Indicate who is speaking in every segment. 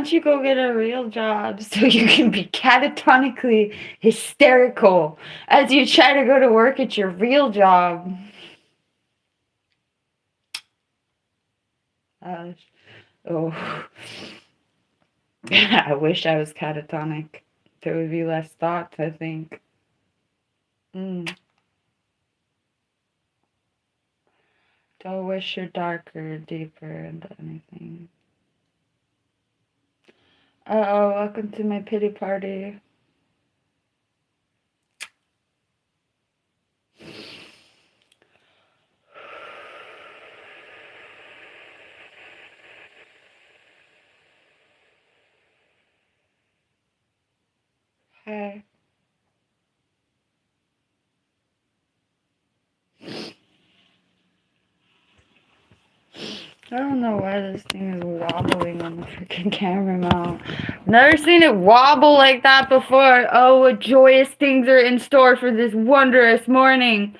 Speaker 1: don't you go get a real job so you can be catatonically hysterical as you try to go to work at your real job? Oh, I wish I was catatonic. There would be less thoughts, I think. Don't wish you're darker, deeper into anything. Uh-oh, welcome to my pity party. Hey. I don't know why this thing is wobbling on the freaking camera mount. Never seen it wobble like that before. Oh, what joyous things are in store for this wondrous morning.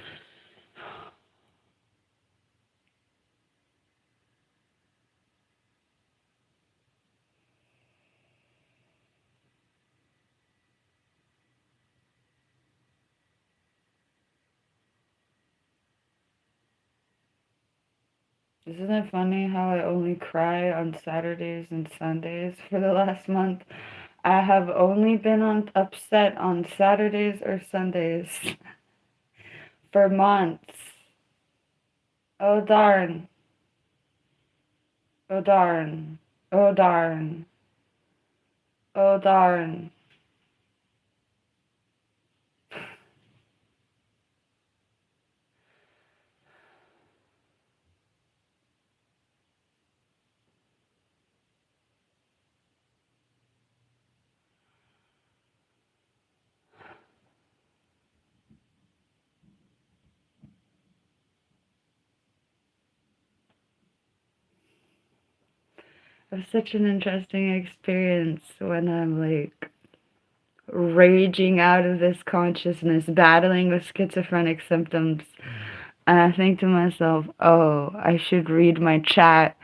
Speaker 1: Isn't it funny how I only cry on Saturdays and Sundays for the last month? I have only been upset on Saturdays or Sundays for months. Oh darn. Oh darn. Oh darn. Oh darn. It was such an interesting experience when I'm like raging out of this consciousness, battling with schizophrenic symptoms. And I think to myself, oh, I should read my chat.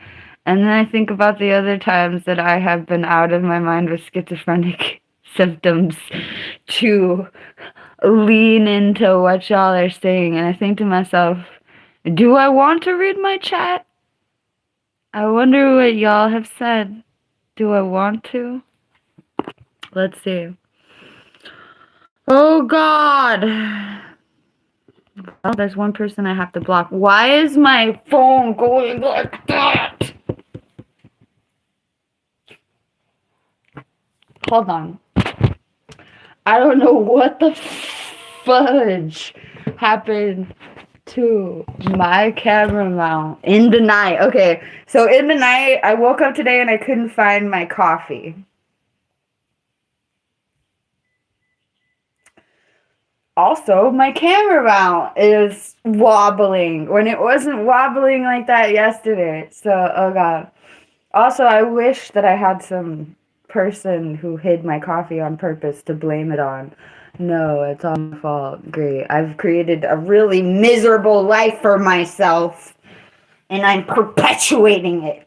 Speaker 1: And then I think about the other times that I have been out of my mind with schizophrenic symptoms to lean into what y'all are saying. And I think to myself, do I want to read my chat? I wonder what y'all have said. Do I want to? Let's see. Oh God. Oh, there's one person I have to block. Why is my phone going like that? Hold on. I don't know what the fudge happened to my camera mount in the night. Okay, so in the night, I woke up today and I couldn't find my coffee. Also, my camera mount is wobbling when it wasn't wobbling like that yesterday. So, oh God. Also, I wish that I had some person who hid my coffee on purpose to blame it on. No, it's all my fault. Great. I've created a really miserable life for myself, and I'm perpetuating it.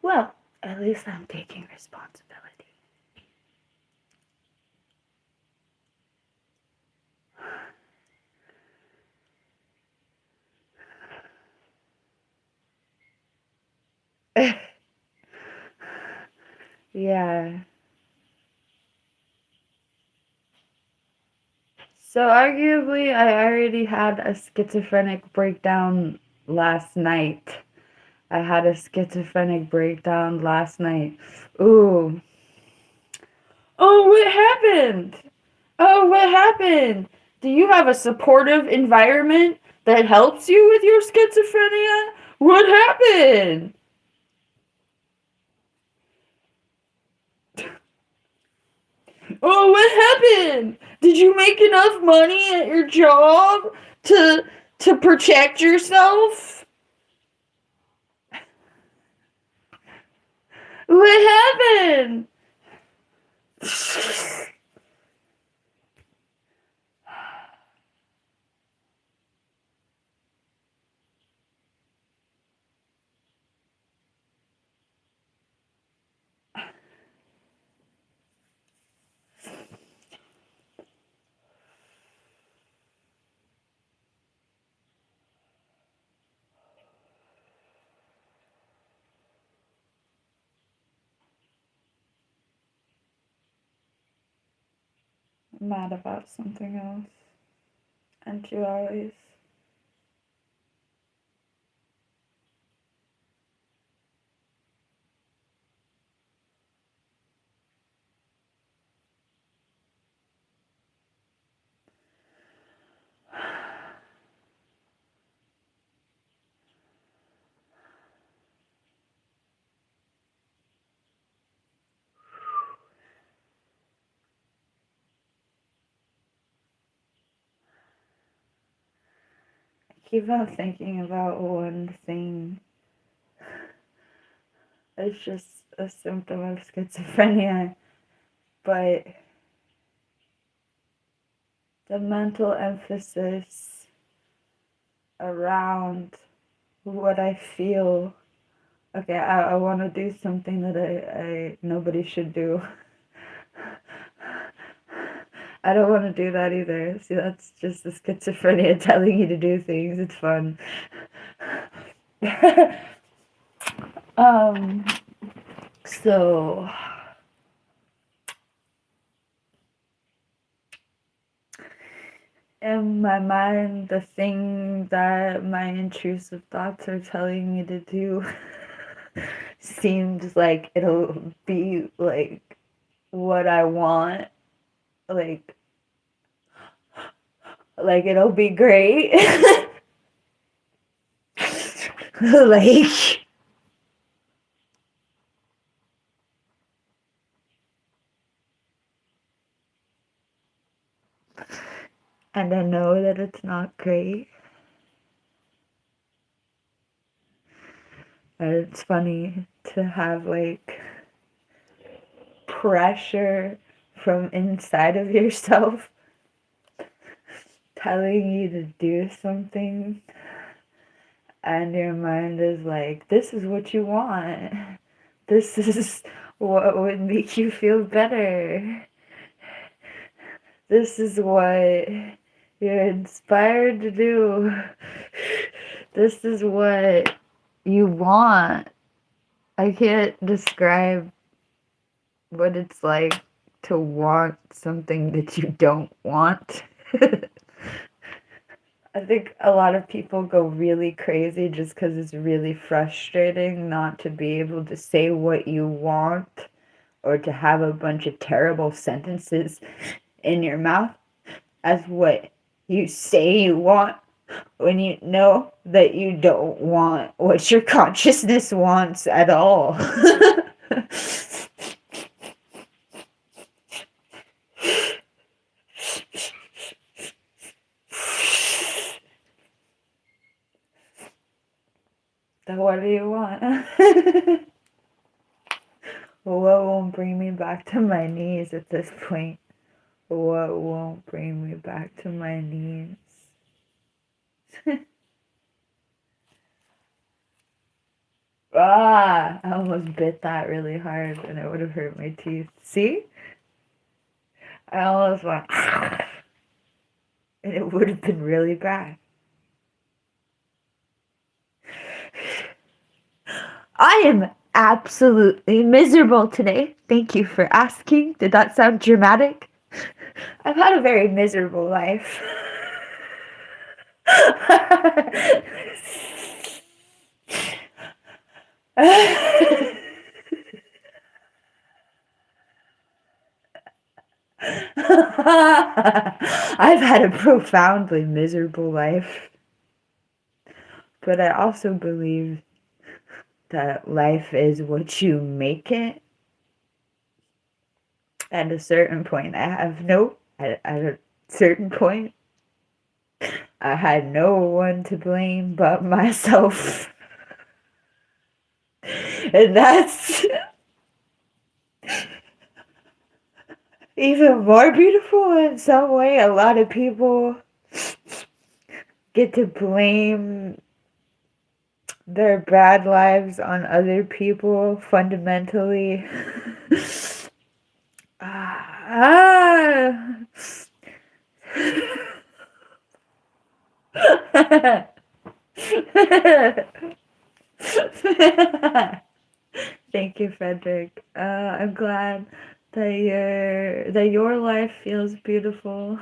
Speaker 1: Well, at least I'm taking responsibility. Yeah. So arguably, I already had a schizophrenic breakdown last night. I had a schizophrenic breakdown last night. Ooh. Oh, what happened? Oh, what happened? Do you have a supportive environment that helps you with your schizophrenia? What happened? Oh, what happened? Did you make enough money at your job to protect yourself? What happened? mad about something else. And you always. Keep on thinking about one thing. It's just a symptom of schizophrenia, but the mental emphasis around what I feel. Okay, I want to do something that I nobody should do. I don't want to do that either. See, that's just the schizophrenia telling you to do things. It's fun. um, so in my mind, the thing that my intrusive thoughts are telling me to do seems like it'll be like what I want. Like it'll be great. Like, and I know that it's not great. And it's funny to have like pressure from inside of yourself telling you to do something, and your mind is like, this is what you want. This is what would make you feel better. This is what you're inspired to do. This is what you want. I can't describe what it's like to want something that you don't want. I think a lot of people go really crazy just because it's really frustrating not to be able to say what you want or to have a bunch of terrible sentences in your mouth as what you say you want when you know that you don't want what your consciousness wants at all. Then what do you want? What won't bring me back to my knees at this point? What won't bring me back to my knees? Ah, I almost bit that really hard and it would have hurt my teeth. See? I almost went, and it would have been really bad. I am absolutely miserable today. Thank you for asking. Did that sound dramatic? I've had a very miserable life. I've had a profoundly miserable life. But I also believe that life is what you make it. At a certain point, at a certain point, I had no one to blame but myself. And that's even more beautiful in some way. A lot of people get to blame their bad lives on other people fundamentally. Ah. Thank you, Frederick. I'm glad that your life feels beautiful.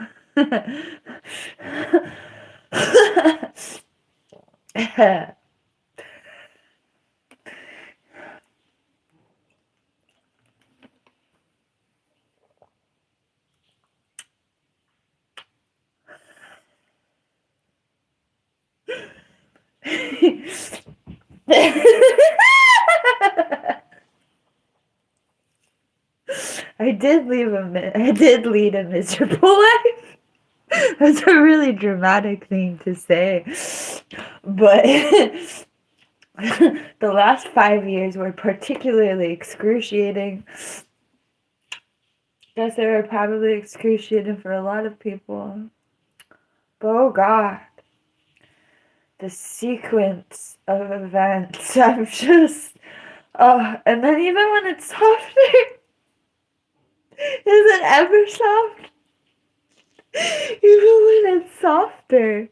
Speaker 1: I did lead a miserable life. That's a really dramatic thing to say. But the last 5 years were particularly excruciating. Guess they were probably excruciating for a lot of people. But oh God, the sequence of events, I'm just, oh, and then even when it's softer, is it ever soft? Even when it's softer,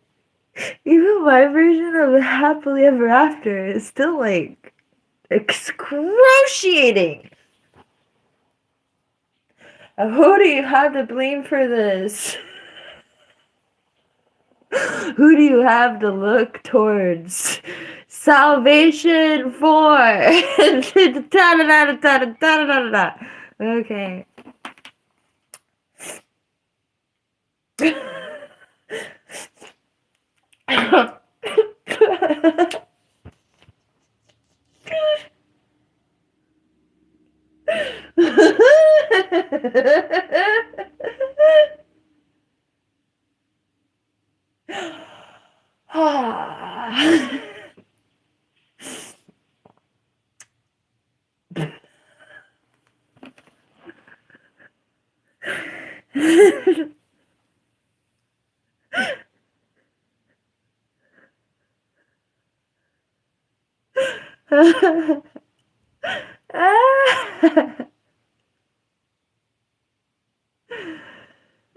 Speaker 1: even my version of a happily ever after is still like excruciating. Who do you have to blame for this? Who do you have to look towards salvation for? Okay.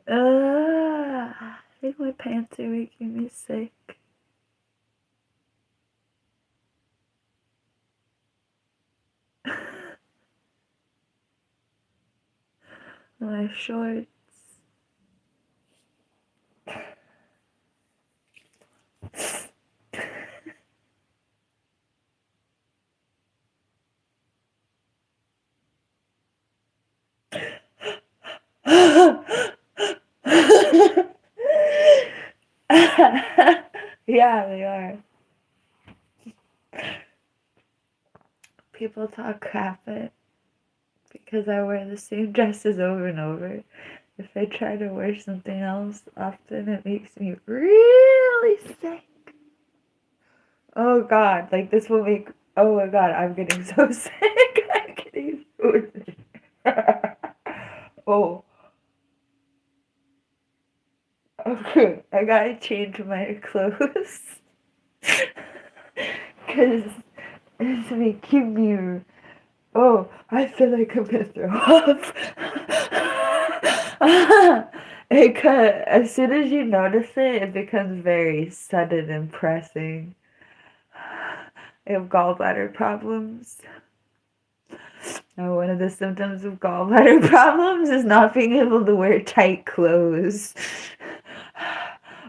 Speaker 1: I think my pants are making me sick. My shorts. Yeah, they are. People talk crap at because I wear the same dresses over and over. If I try to wear something else often, it makes me really sick. Oh God, like this will make. Oh my God, I'm getting so sick. I'm getting so sick. Oh, okay. I gotta change my clothes because it's making me. Oh, I feel like I'm gonna throw up. As soon as you notice it, it becomes very sudden and pressing. I have gallbladder problems. And one of the symptoms of gallbladder problems is not being able to wear tight clothes.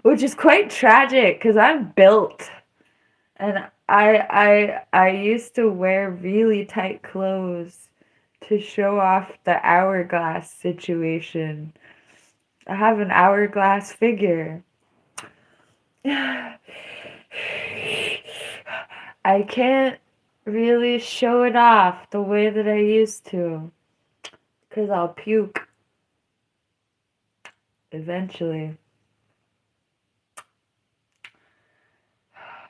Speaker 1: Which is quite tragic because I'm built. And I used to wear really tight clothes to show off the hourglass situation. I have an hourglass figure. I can't really show it off the way that I used to because I'll puke eventually.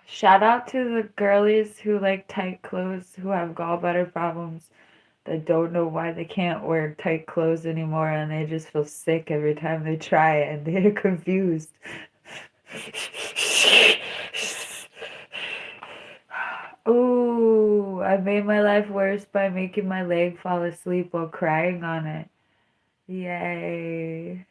Speaker 1: Shout out to the girlies who like tight clothes who have gallbladder problems that don't know why they can't wear tight clothes anymore and they just feel sick every time they try it and they're confused. Ooh, I made my life worse by making my leg fall asleep while crying on it. Yay.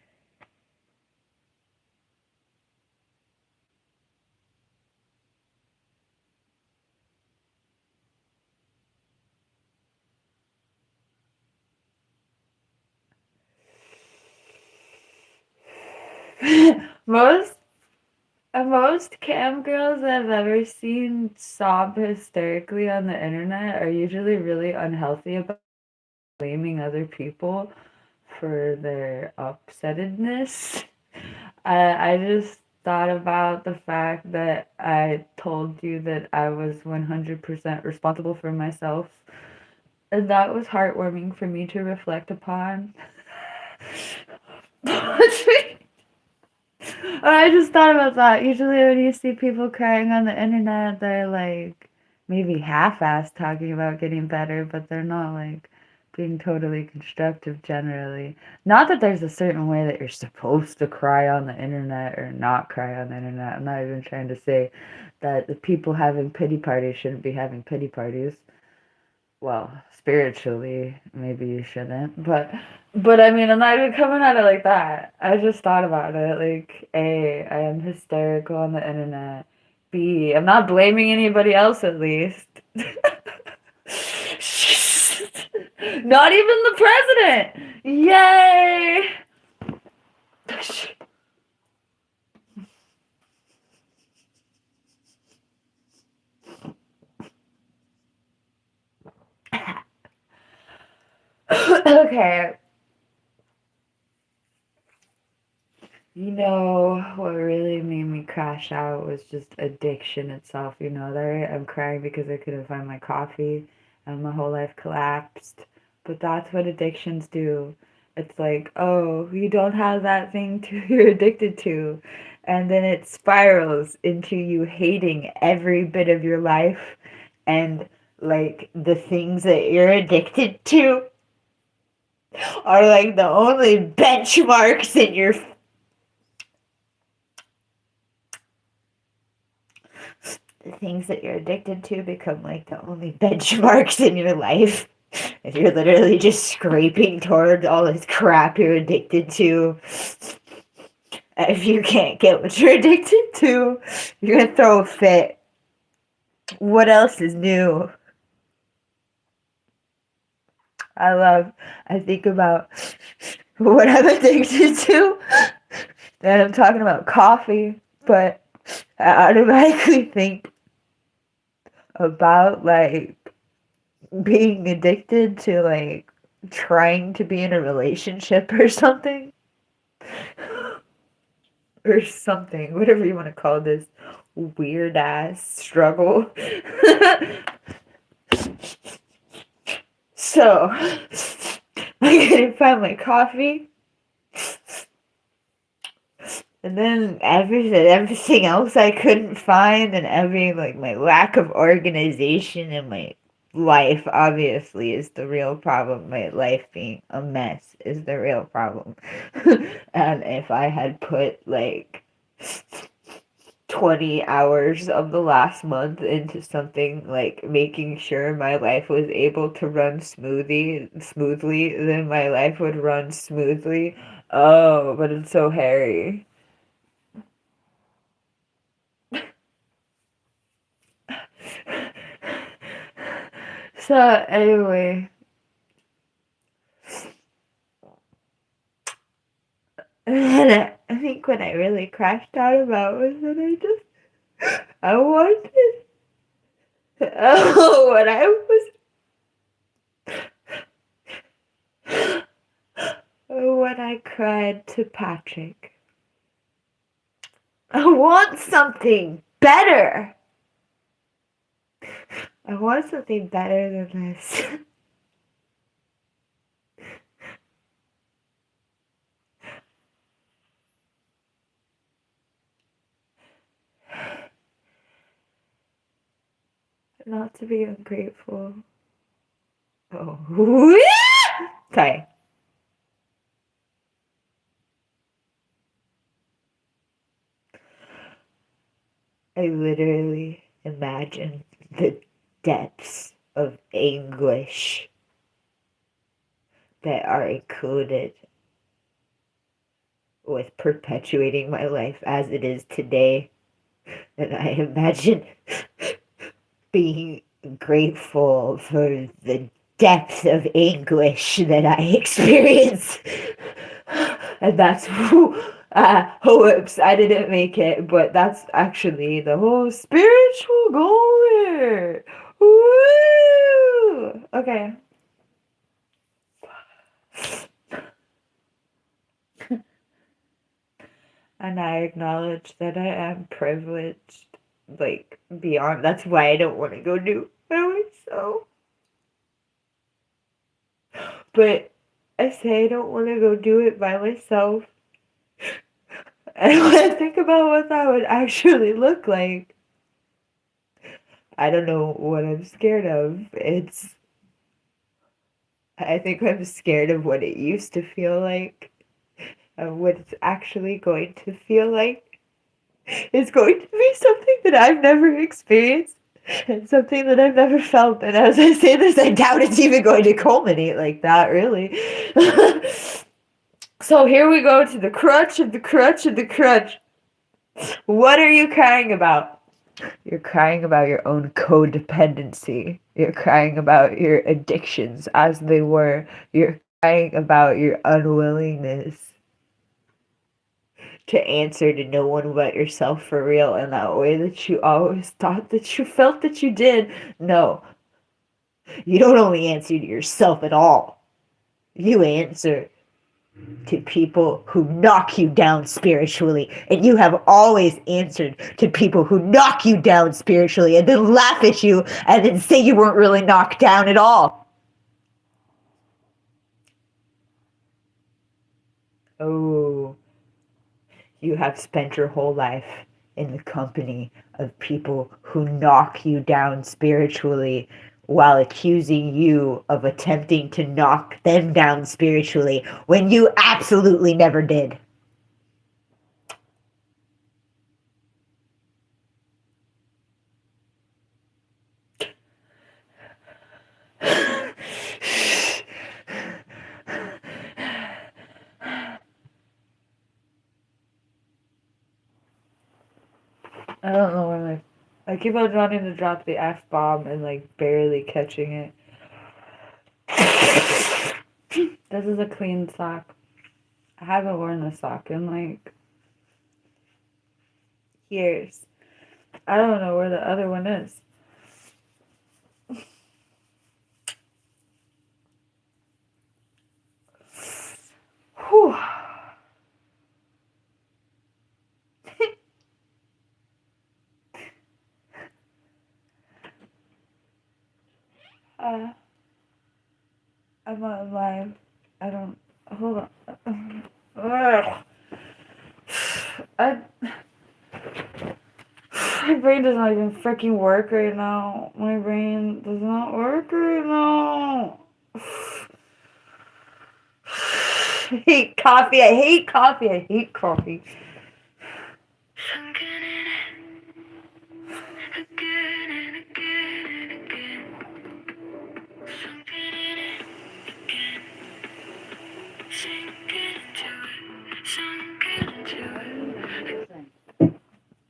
Speaker 1: most most cam girls I've ever seen sob hysterically on the internet are usually really unhealthy about blaming other people for their upsettedness. I just thought about the fact that I told you that I was 100% responsible for myself. And that was heartwarming for me to reflect upon. I just thought about that. Usually, when you see people crying on the internet, they're like maybe half-assed talking about getting better, but they're not like being totally constructive generally. Not that there's a certain way that you're supposed to cry on the internet or not cry on the internet. I'm not even trying to say that the people having pity parties shouldn't be having pity parties. Well, spiritually, maybe you shouldn't, but I mean, I'm not even coming at it like that. I just thought about it. Like, A, I am hysterical on the internet. B, I'm not blaming anybody else at least. Not even the president! Yay! Okay. You know, what really made me crash out was just addiction itself. You know that I'm crying because I couldn't find my coffee and my whole life collapsed. But that's what addictions do. It's like, oh, you don't have that thing to you're addicted to. And then it spirals into you hating every bit of your life and like the things that you're addicted to are like the only benchmarks in your the things that you're addicted to become like the only benchmarks in your life. If you're literally just scraping toward all this crap you're addicted to, if you can't get what you're addicted to, you're gonna throw a fit. What else is new? I think about what I'm addicted to, and I'm talking about coffee, but I automatically think about like being addicted to like trying to be in a relationship or something whatever you want to call this weird ass struggle. So I couldn't find my coffee, and then everything else I couldn't find, and every like my lack of organization in my life obviously is the real problem. My life being a mess is the real problem. And if I had put like 20 hours of the last month into something like making sure my life was able to run smoothly, then my life would run smoothly. Oh, but it's so hairy. So anyway, and I think what I really crashed out about was that I wanted, oh, what I was, when I cried to Patrick. I want something better. I want something better than this. Not to be ungrateful. Oh, sorry. I literally imagine the depths of anguish that are included with perpetuating my life as it is today. And I imagine being grateful for the depth of anguish that I experience. And that's Whoops, I didn't make it, but that's actually the whole spiritual goal here. Woo! Okay. And I acknowledge that I am privileged, like, beyond. That's why I don't want to go do it by myself. But I say I don't want to go do it by myself. And when I think about what that would actually look like, I don't know what I'm scared of. I think I'm scared of what it used to feel like, and what it's actually going to feel like. It's going to be something that I've never experienced, and something that I've never felt. And as I say this, I doubt it's even going to culminate like that, really. So here we go to the crutch of the crutch of the crutch. What are you crying about? You're crying about your own codependency. You're crying about your addictions as they were. You're crying about your unwillingness to answer to no one but yourself for real in that way that you always thought that you felt that you did. No. You don't only answer to yourself at all. You answer to people who knock you down spiritually, and you have always answered to people who knock you down spiritually and then laugh at you and then say you weren't really knocked down at all. Oh, you have spent your whole life in the company of people who knock you down spiritually while accusing you of attempting to knock them down spiritually when you absolutely never did. I don't know where I keep on wanting to drop the F-bomb and like barely catching it. This is a clean sock. I haven't worn this sock in like years. I don't know where the other one is. Whew. I'm not alive. I don't. Hold on. My brain does not even freaking work right now. My brain does not work right now. I hate coffee. I hate coffee. I hate coffee.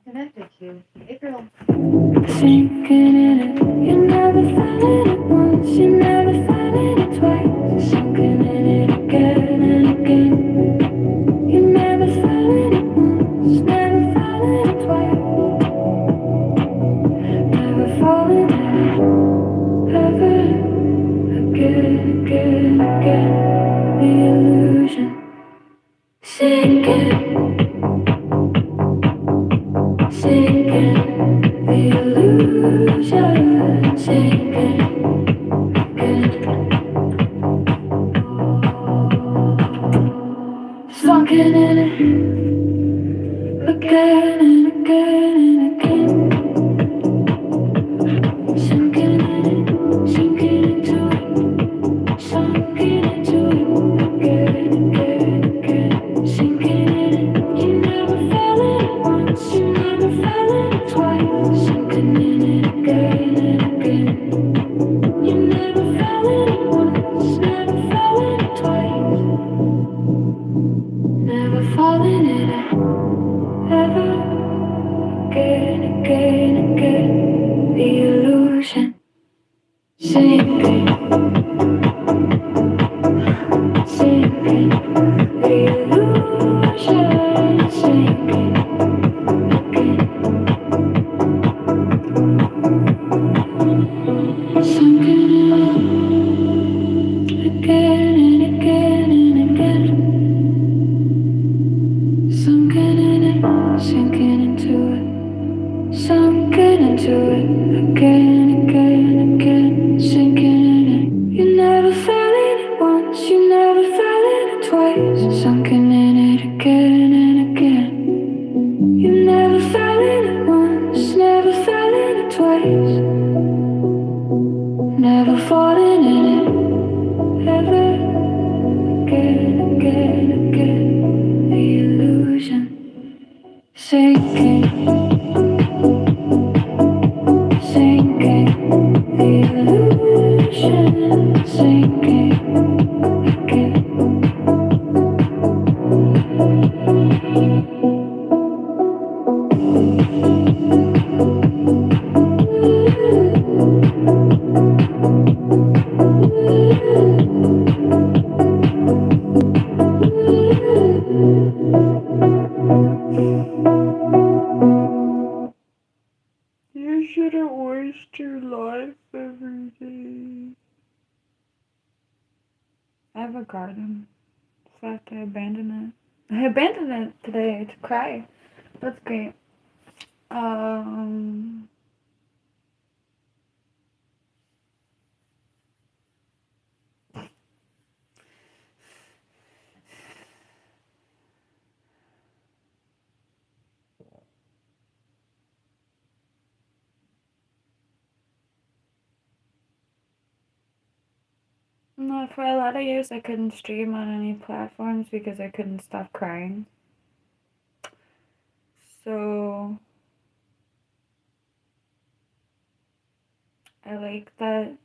Speaker 1: Connected to April. Sinking in it, you never felt it at once, you never felt it twice. Sinking in it again and again. You never felt it at once, never felt it twice. Never falling in it, ever again, again, again. The illusion, sinking. Sinking, the illusion, sinking again. Sunken in it, again and again and again. Sinking in it, sinking into it, sunken into it, again, again, again. Sinking in it, you never felt it once, you never felt it twice. Sinking in it again and again. You never felt it once, never felt it twice. Never falling. sinking, the illusion is sinking again. Sunken again and again and again. Sunken in it, sinking into it. Sunken into it again, again, again. Sinking in it. You never fell in it once, you never fell in it twice. Sunken in it again and again. You never fell in it once, never fell in it twice. Never falling in it ever. Again, again, again. The illusion sinking. Sinking, the illusion sinking again. You shouldn't waste your life every day. I have a garden, so I have to abandon it. I abandoned it today to cry. That's great. No, for a lot of years I couldn't stream on any platforms because I couldn't stop crying. So I like that.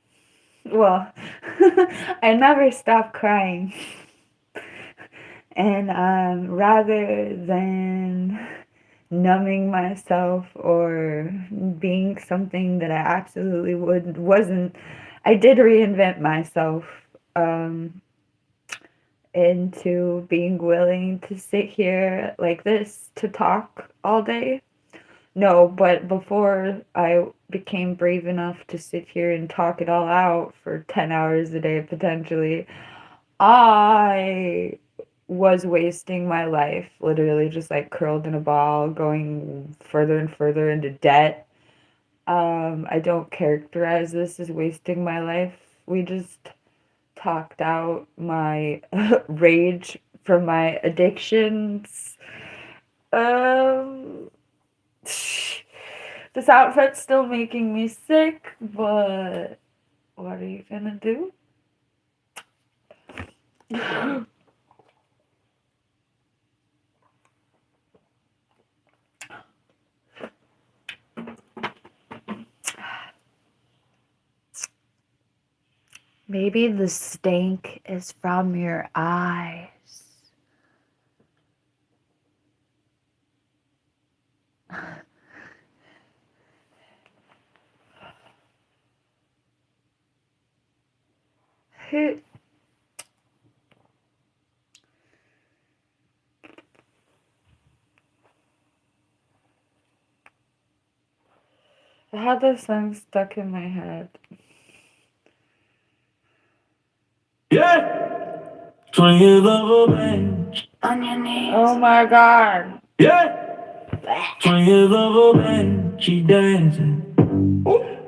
Speaker 1: Well, I never stopped crying. And rather than numbing myself or being something that I absolutely wasn't, I did reinvent myself into being willing to sit here like this to talk all day. No, but before I became brave enough to sit here and talk it all out for 10 hours a day potentially, I was wasting my life, literally just like curled in a ball, going further and further into debt. I don't characterize this as wasting my life. We just talked out my rage from my addictions. This outfit's still making me sick, but what are you gonna do? Maybe the stink is from your eyes. I had this song stuck in my head.
Speaker 2: Yeah! 20 years of a man.
Speaker 1: On your knees. Oh my God.
Speaker 2: Yeah! 20 years of a man. She dancing.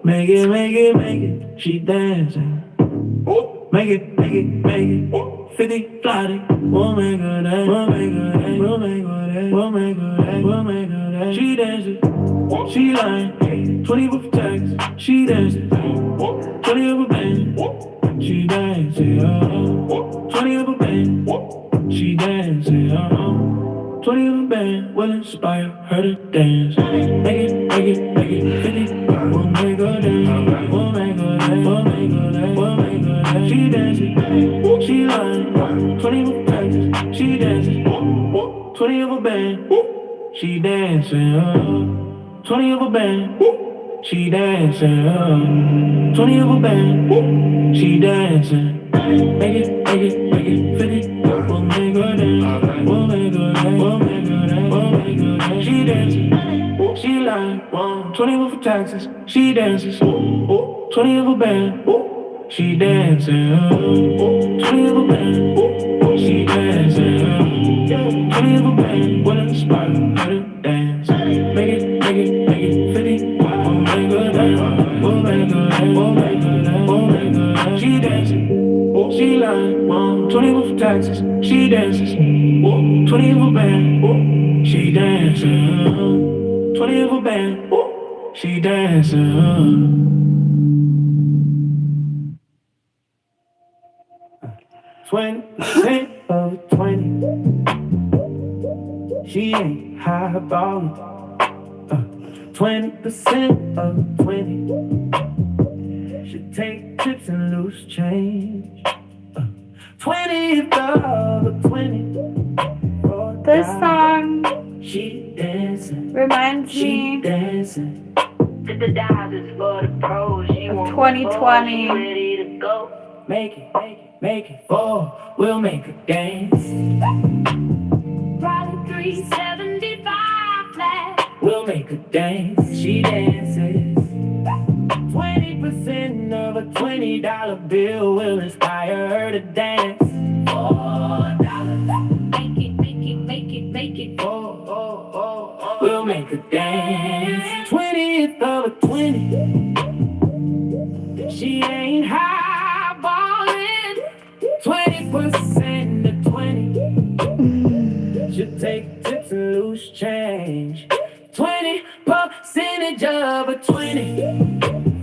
Speaker 2: Make it, make it, make it. She dancing. Make it, make it, make it. 50 flatty. We'll make her dance. We'll make her dance. We'll make her dance. We'll make her dance. We'll make her dance. She dancing. She lying. 20 with text. She dancing. 20 of a band. She dancing. 20 of a band. She dancing. 20 of a band will inspire her to dance. Make it, make it, make it. 50. We'll make her dance. We'll make her dance. We'll make her dance. We'll make her dance. She dancing. She lying. 20 with text. She dancing. 20 of a band. She dancing. 20 of a band. She dancing. 20 of a band. She dancing. Make it, make it, make it. 50. make her dance. We'll make her dance. We'll make her dance. We'll make her dance. She dances. She lying. 20 for taxes. She dances. 20 of a band. She dancing. 20 of a band. She dancing. 20 of a band. One in the spot. Let her dance. Make it, make it, make it 50. We'll make her dance. We'll make her dance. We'll make her dance. We'll make her dance. She dancing. She lying. 20 for taxes. She dances. 20 of a band. She dancing. 20 of a band. She dancing. 20% of 20. She ain't highballing. 20% of 20. Should take trips and loose change. 20 of 20.
Speaker 1: This song
Speaker 2: She dancing.
Speaker 1: reminds
Speaker 2: She
Speaker 1: me
Speaker 2: dancing.
Speaker 3: The dive is for the pros. She
Speaker 1: of
Speaker 3: won't
Speaker 1: 2020.
Speaker 3: ready to go.
Speaker 2: Make it, make it, make it fall. We'll make her dance.
Speaker 3: Probably 375 flat.
Speaker 2: We'll make her dance. She dances. 20% of a $20 bill will inspire her to dance. $4.
Speaker 3: Make it, make it, make it, make it.
Speaker 2: We'll make her dance. 20th of a 20. She ain't highballing. 20% of 20. She'll take tips and loose change. 20% of a 20.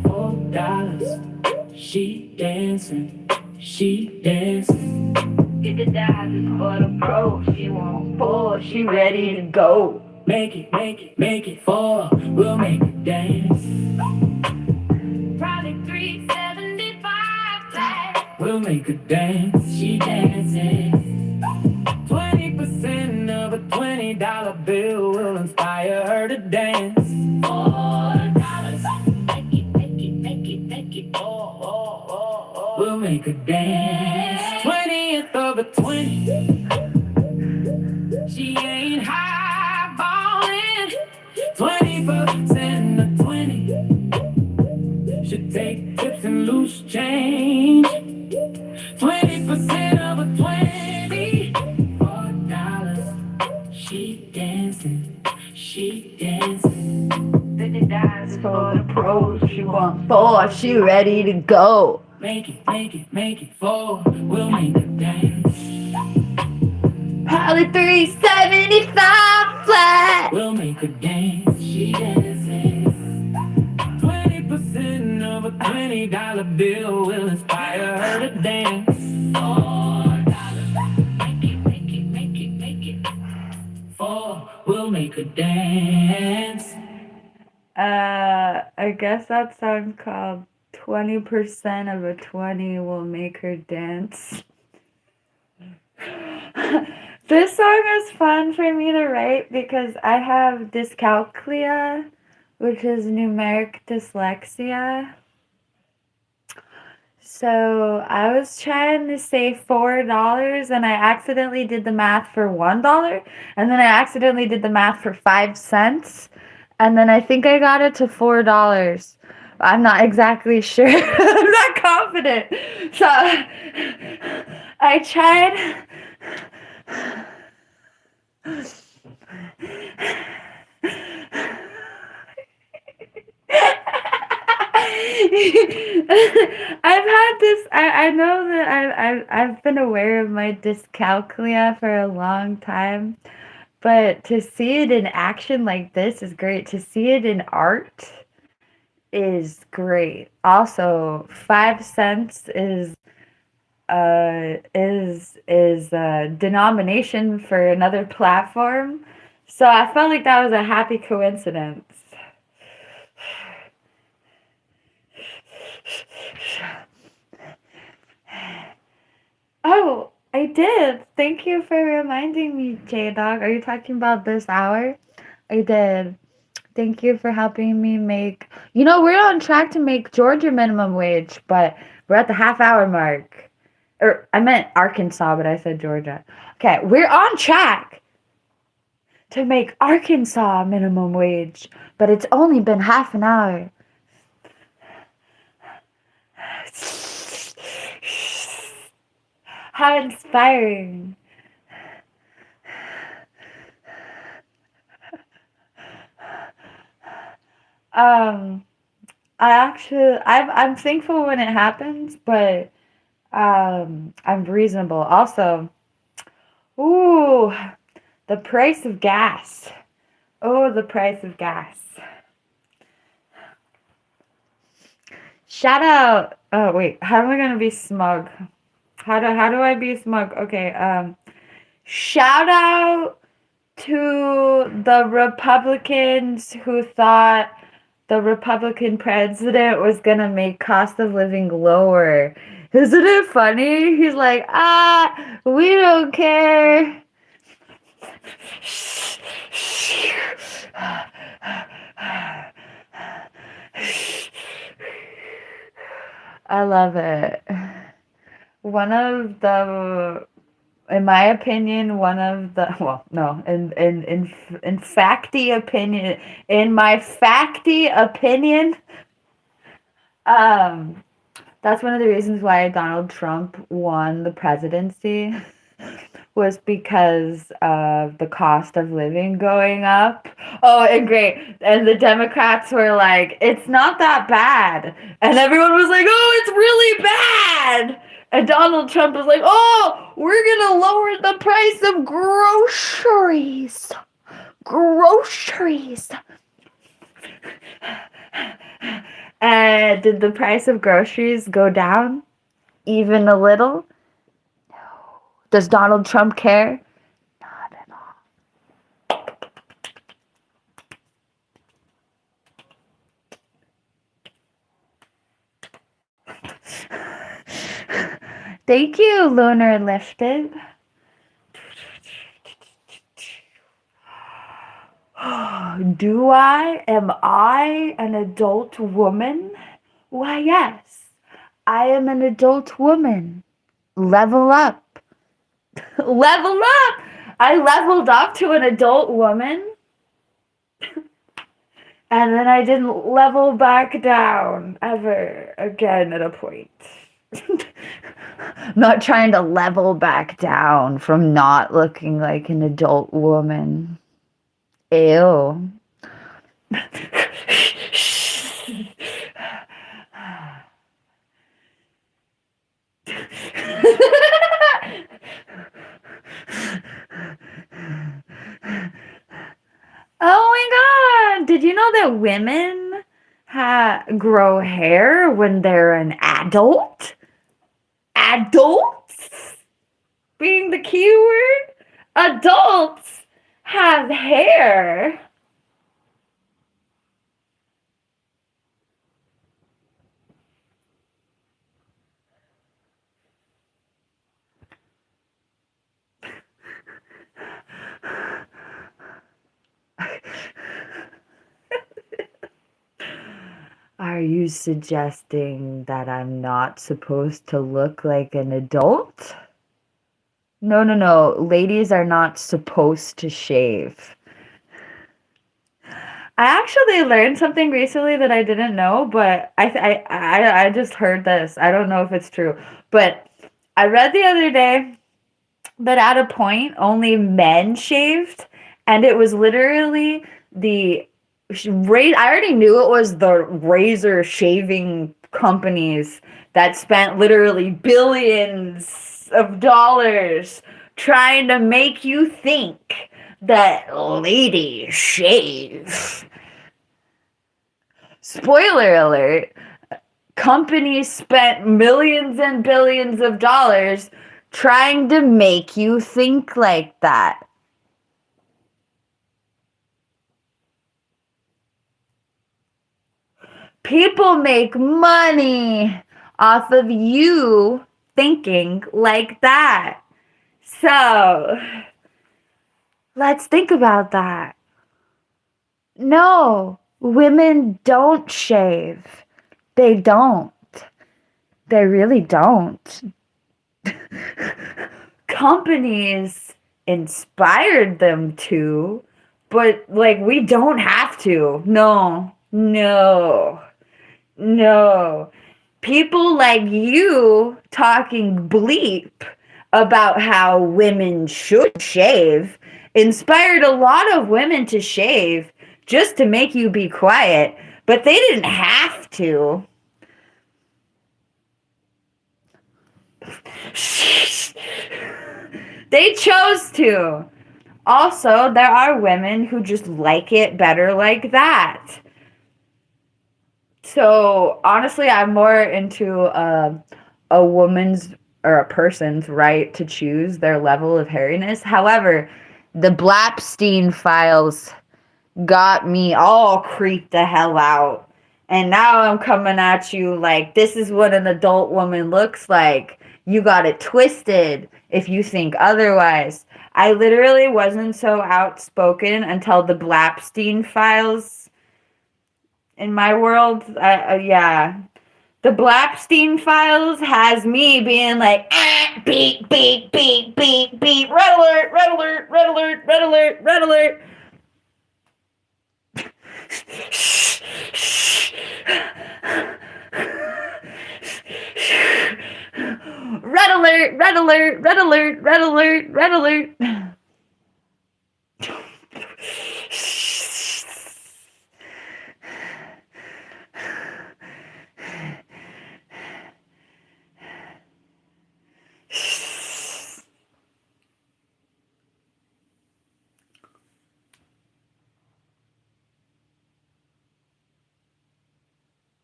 Speaker 2: $4. She dancing. She dancing.
Speaker 3: The dive is for the pros. She won't fall. She ready to go.
Speaker 2: Make it, make it, make it fall. We'll make her dance.
Speaker 3: Probably 375 flat.
Speaker 2: We'll make her dance. She dances. 20% of a $20 bill will inspire her to dance. $4.
Speaker 3: Make it, make it, make it, make it.
Speaker 2: We'll make her dance. 20th of a 20. She ain't highballing. 20% of 20. Should take tips and loose change. 20% of a 20. $4. She dancing. She dancing.
Speaker 3: The dive is for the
Speaker 1: pros. She wants fall. She ready to go.
Speaker 2: Make it, make it, make it fall. We'll make her dance.
Speaker 1: Probably 375 flat.
Speaker 2: We'll make her dance. She dances. 20% of a $20 bill will inspire her to dance. $4. Make it, make it, make it, make it. We'll make her dance.
Speaker 1: I guess that song's called 20% of a 20 will make her dance. This song is fun for me to write because I have dyscalculia, which is numeric dyslexia. So I was trying to say $4 and I accidentally did the math for $1 and then I accidentally did the math for 5 cents and then I think I got it to $4. I'm not exactly sure. I'm not confident. So I tried. I've had this. I know that I've been aware of my dyscalculia for a long time, but to see it in action like this is great. To see it in art is great. Also, 5 cents is a denomination for another platform. So I felt like that was a happy coincidence. Oh, I did. Thank you for reminding me, J-Dog. Are you talking about this hour? I did. Thank you for helping me make... we're on track to make Georgia minimum wage, but we're at the half-hour mark. Or I meant Arkansas, but I said Georgia. Okay, we're on track to make Arkansas minimum wage, but it's only been half an hour. How inspiring. I'm thankful when it happens, but I'm reasonable. Also, ooh, the price of gas. Oh, the price of gas. Shout out. Oh wait, how am I gonna be smug? How do I be smug? Okay. Shout out to the Republicans who thought the Republican president was gonna make cost of living lower. Isn't it funny? He's like, we don't care. I love it. One of the, in my opinion, one of the, well, no, in facty opinion, in my facty opinion, that's one of the reasons why Donald Trump won the presidency was because of the cost of living going up. Oh, and great. And the Democrats were like, it's not that bad. And everyone was like, oh, it's really bad. And Donald Trump was like, oh, we're going to lower the price of groceries. Groceries. And did the price of groceries go down even a little? No. Does Donald Trump care? Not at all. Thank you, Lunar Lifted. Do I? Am I an adult woman? Why, yes. I am an adult woman. Level up. Level up! I leveled up to an adult woman. And then I didn't level back down ever again at a point. Not trying to level back down from not looking like an adult woman. Ew. Oh my god! Did you know that women grow hair when they're an adult? Adults? Being the key word? Adults have hair. Are you suggesting that I'm not supposed to look like an adult? No. Ladies are not supposed to shave. I actually learned something recently that I didn't know, but I just heard this. I don't know if it's true, but I read the other day that at a point only men shaved, and it was literally the I already knew it was the razor shaving companies that spent literally billions of dollars trying to make you think that ladies shave. Spoiler alert, companies spent millions and billions of dollars trying to make you think like that. People make money off of you thinking like that. So, let's think about that. No, women don't shave. They don't. They really don't. companies inspired them to, but like we don't have to. No, no, no. People like you talking bleep about how women should shave inspired a lot of women to shave just to make you be quiet, but they didn't have to. They chose to. Also, there are women who just like it better like that. So, honestly, I'm more into a woman's or a person's right to choose their level of hairiness. However, the Blapstein files got me all creeped the hell out. And now I'm coming at you like this is what an adult woman looks like. You got it twisted if you think otherwise. I literally wasn't so outspoken until the Blapstein files in my world. Yeah. The Blapstein files has me being like, beep, beep, beep, beep, beep, red alert, red alert, red alert, red alert, red alert. Red alert, red alert, red alert, red alert, red alert.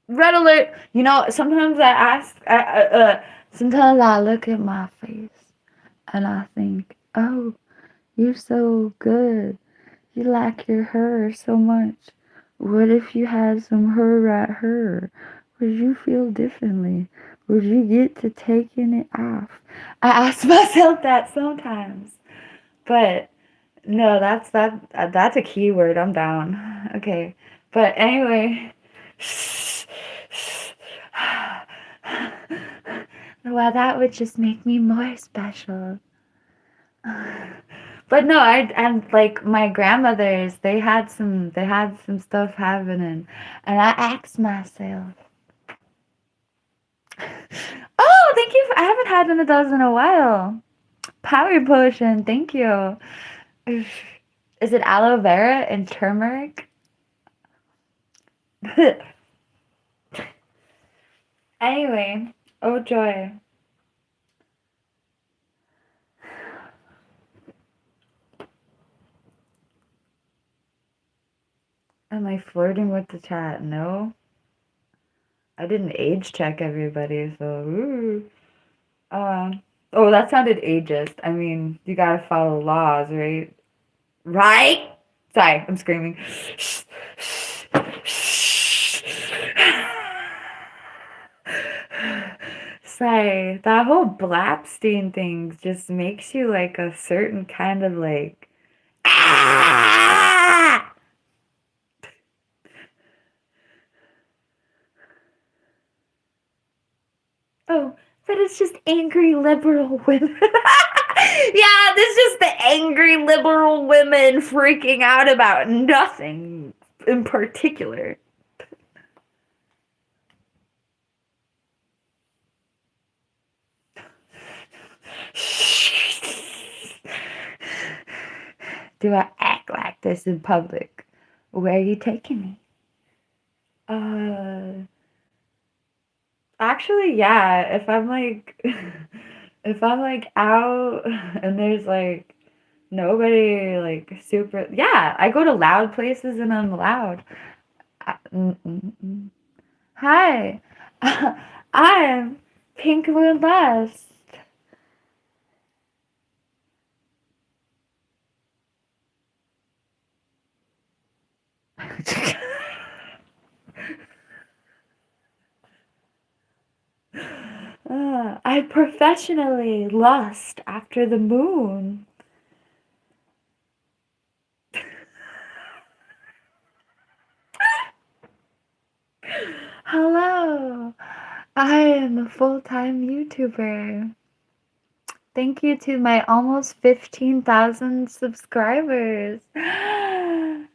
Speaker 1: Red alert. You know, sometimes I ask, sometimes I look at my face and I think, oh, you're so good. You like your hair so much. What if you had some hair right here? Would you feel differently? Would you get to taking it off? I ask myself that sometimes. But no, that's a keyword. I'm down. Okay. But anyway, well, that would just make me more special. But no, and like my grandmothers, they had some stuff happening, and I asked myself, oh, thank you. I haven't had one of those in a while. Power potion, thank you. Is it aloe vera and turmeric? Anyway, oh joy. Am I flirting with the chat? No. I didn't age check everybody, so ooh. Oh, that sounded ageist. I mean, you gotta follow laws, right? Right? Sorry, I'm screaming. Sorry, that whole Blapstein thing just makes you like a certain kind of like. Ah! Oh, but it's just angry liberal women. Yeah, this is just the angry liberal women freaking out about nothing in particular. Do I act like this in public? Where are you taking me? Actually, yeah. If I'm like out and there's like nobody like super, yeah, I go to loud places and I'm loud. Hi, I'm PinkMoonLust. I professionally lust after the moon. Hello, I am a full-time YouTuber. Thank you to my almost 15,000 subscribers. I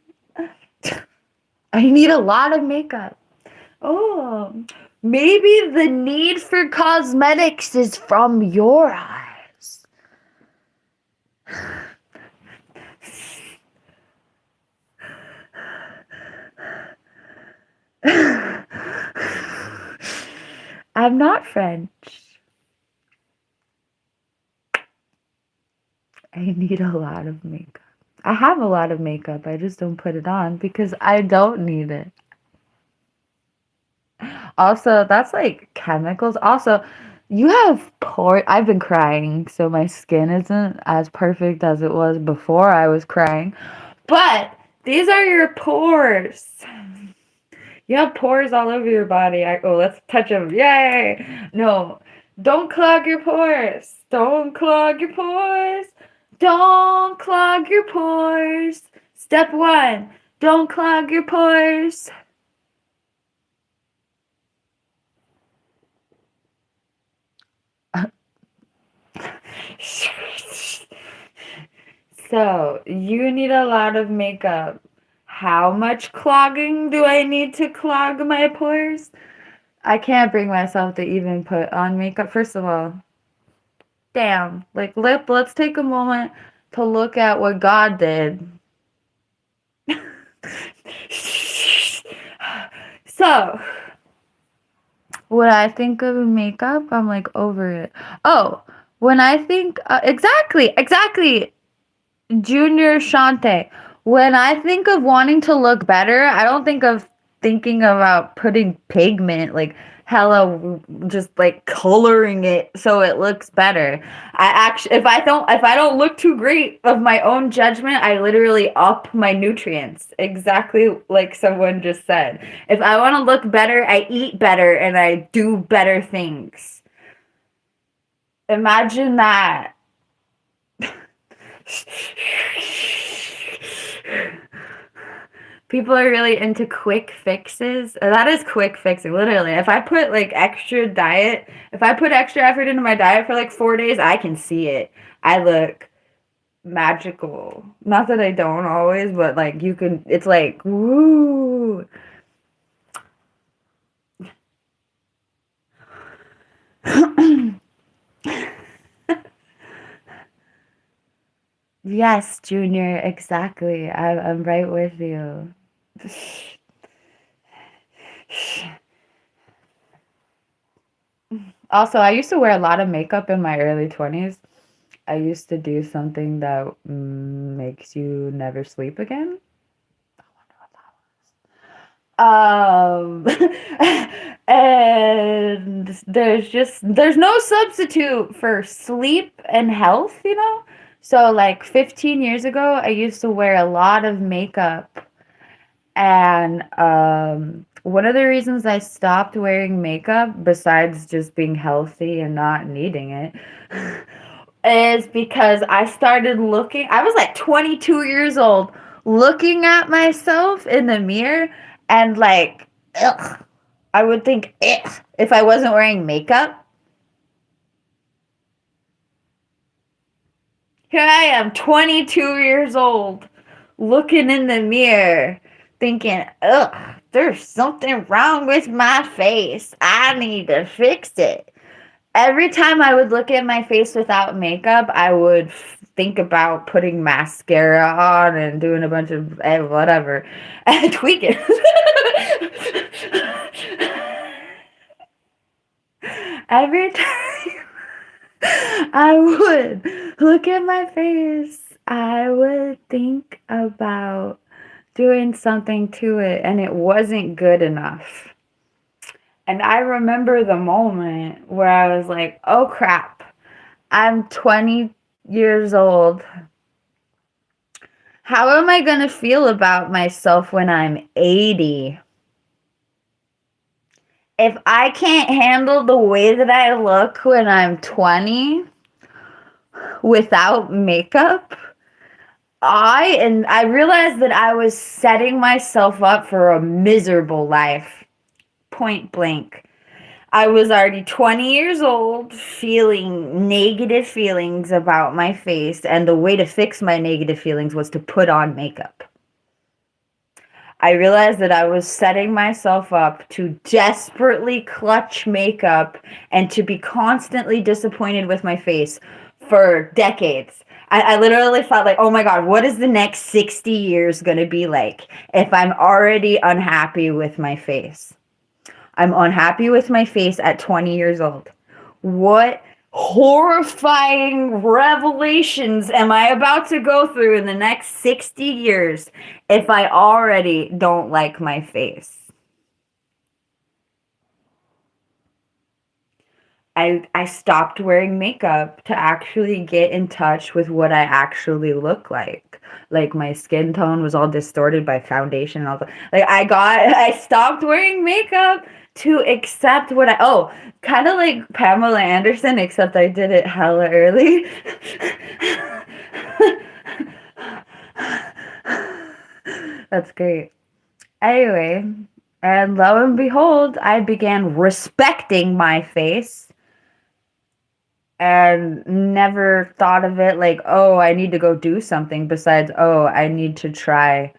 Speaker 1: need a lot of makeup. Oh, maybe the need for cosmetics is from your eyes. I'm not French. I need a lot of makeup. I have a lot of makeup. I just don't put it on because I don't need it. Also, that's like chemicals. Also, you have pores. I've been crying, so my skin isn't as perfect as it was before I was crying. But these are your pores. You have pores all over your body. Let's touch them. Yay! No, don't clog your pores. Don't clog your pores. Don't clog your pores. Step 1, don't clog your pores. So, you need a lot of makeup. How much clogging do I need to clog my pores? I can't bring myself to even put on makeup. First of all, damn. Like, let's take a moment to look at what God did. So, when I think of makeup, I'm like over it. Oh, when I think, exactly. Junior Shante. When I think of wanting to look better, I don't think of thinking about putting pigment, like hella, just like coloring it so it looks better. I actually, if I don't look too great of my own judgment, I literally up my nutrients. Exactly like someone just said. If I want to look better, I eat better and I do better things. Imagine that. People are really into quick fixes. That is quick fixing, literally. If I put like if I put extra effort into my diet for like 4 days, I can see it. I look magical. Not that I don't always, but like you can, it's like, woo. Yes, Junior, exactly. I'm right with you. Also, I used to wear a lot of makeup in my early 20s. I used to do something that makes you never sleep again. And there's no substitute for sleep and health, you know? So like 15 years ago, I used to wear a lot of makeup. And one of the reasons I stopped wearing makeup, besides just being healthy and not needing it, is because I was like 22 years old, looking at myself in the mirror and like, ugh, I would think, ugh, if I wasn't wearing makeup. Here I am, 22 years old, looking in the mirror, thinking, ugh, there's something wrong with my face. I need to fix it. Every time I would look at my face without makeup, I would think about putting mascara on and doing a bunch of whatever and tweaking. Every time I would look at my face, I would think about doing something to it, and it wasn't good enough. And I remember the moment where I was like, oh crap, I'm 20 years old. How am I going to feel about myself when I'm 80? If I can't handle the way that I look when I'm 20 without makeup, I realized that I was setting myself up for a miserable life. Point blank. I was already 20 years old, feeling negative feelings about my face, and the way to fix my negative feelings was to put on makeup. I realized that I was setting myself up to desperately clutch makeup and to be constantly disappointed with my face for decades. I literally felt like, oh my God, what is the next 60 years going to be like if I'm already unhappy with my face? I'm unhappy with my face at 20 years old. What horrifying revelations am I about to go through in the next 60 years if I already don't like my face? I stopped wearing makeup to actually get in touch with what I actually look like. Like my skin tone was all distorted by foundation and all that. Like I stopped wearing makeup to accept what kind of like Pamela Anderson, except I did it hella early. That's great. Anyway, and lo and behold, I began respecting my face and never thought of it like, oh, I need to go do something besides, oh, I need to try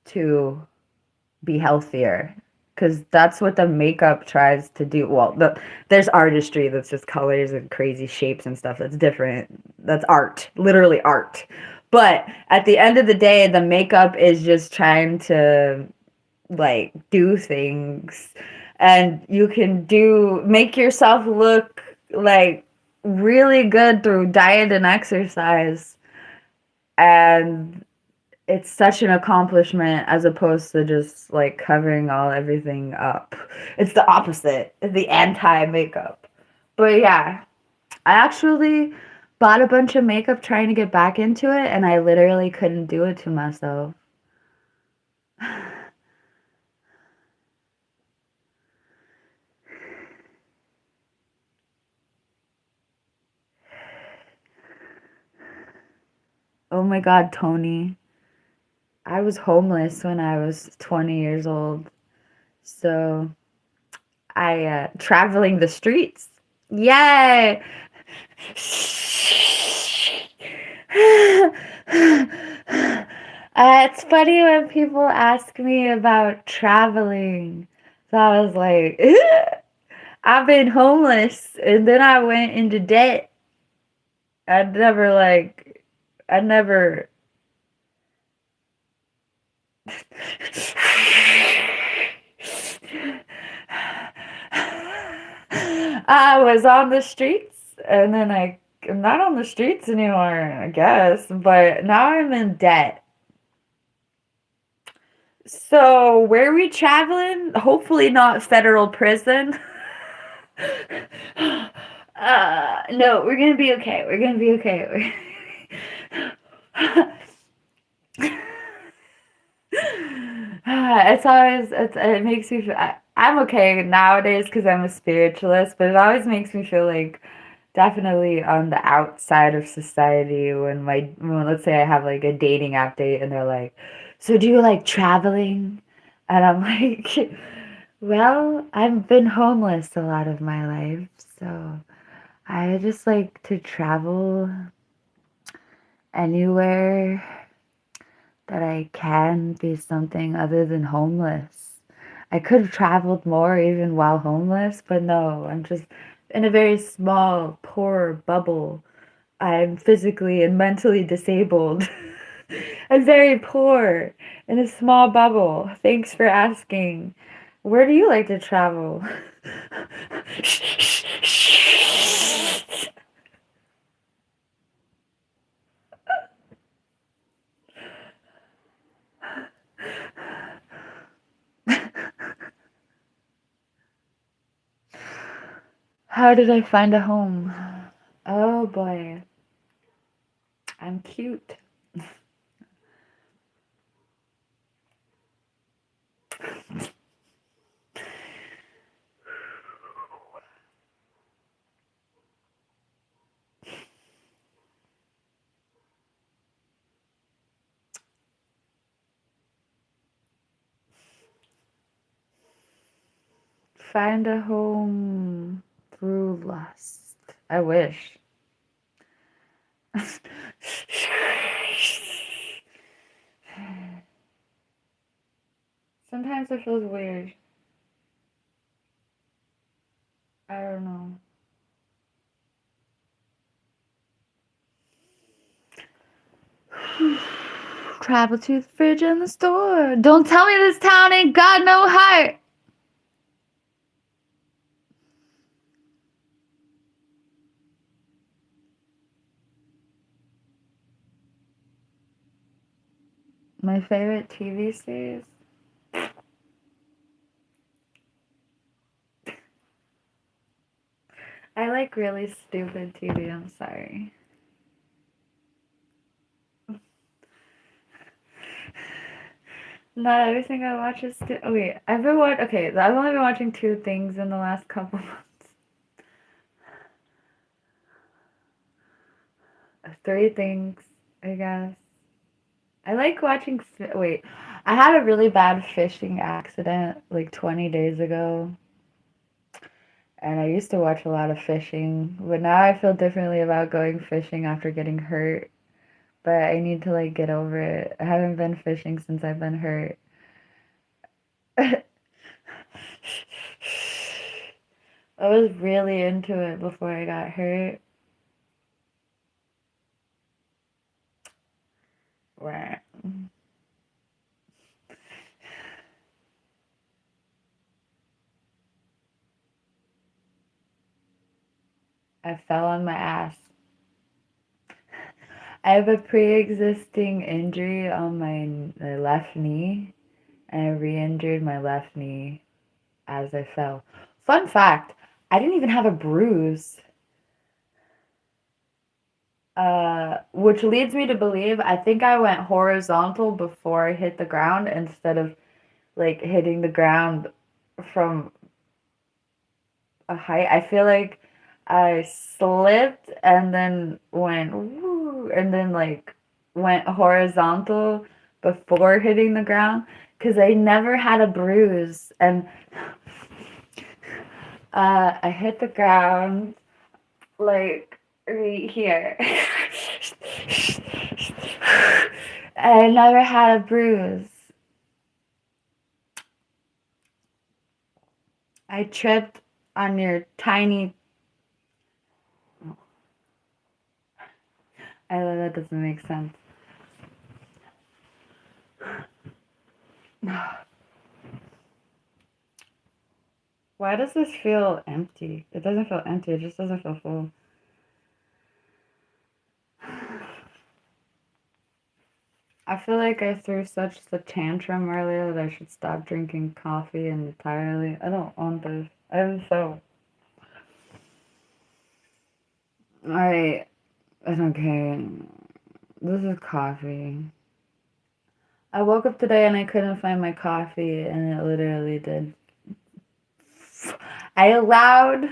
Speaker 1: to be healthier. Because that's what the makeup tries to do. Well, there's artistry that's just colors and crazy shapes and stuff. That's different. That's art, literally art. But at the end of the day, the makeup is just trying to like do things, and you can make yourself look like really good through diet and exercise, and it's such an accomplishment as opposed to just like covering everything up. It's the opposite. It's the anti makeup. But yeah, I actually bought a bunch of makeup trying to get back into it, and I literally couldn't do it to myself. Oh my God, Tony. I was homeless when I was 20 years old. So I traveling the streets. Yay! It's funny when people ask me about traveling. So I was like, I've been homeless and then I went into debt. I never I was on the streets and then I'm not on the streets anymore, I guess, but now I'm in debt. So, where are we traveling? Hopefully not federal prison. No, we're gonna be okay. We're gonna be okay. It makes me feel, I'm okay nowadays because I'm a spiritualist, but it always makes me feel like definitely on the outside of society when let's say I have like a dating app date and they're like, so do you like traveling? And I'm like, well, I've been homeless a lot of my life, so I just like to travel anywhere that I can be something other than homeless. I could have traveled more even while homeless, but no, I'm just in a very small, poor bubble. I'm physically and mentally disabled. I'm very poor in a small bubble. Thanks for asking. Where do you like to travel? How did I find a home? Oh boy, I'm cute. Find a home through lust. I wish. Sometimes it feels weird. I don't know. Travel to the fridge in the store. Don't tell me this town ain't got no heart. My favorite TV series? I like really stupid TV, I'm sorry. Not everything I watch is wait, I've only been watching 2 things in the last couple months. 3 things, I guess. I like watching I had a really bad fishing accident like 20 days ago. And I used to watch a lot of fishing, but now I feel differently about going fishing after getting hurt. But I need to like get over it. I haven't been fishing since I've been hurt. I was really into it before I got hurt. Right. I fell on my ass. I have a pre-existing injury on my left knee, and I re-injured my left knee as I fell. Fun fact, I didn't even have a bruise. Which leads me to believe I think I went horizontal before I hit the ground instead of like hitting the ground from a height. I feel like I slipped and then went woo, and then like went horizontal before hitting the ground because I never had a bruise. And I hit the ground like right here. I never had a bruise. I tripped on your tiny. I know that doesn't make sense. Why does this feel empty? It doesn't feel empty, it just doesn't feel full. I feel like I threw such the tantrum earlier that I should stop drinking coffee entirely. I don't want this. I'm so. I don't care. This is coffee. I woke up today and I couldn't find my coffee, and it literally did. I allowed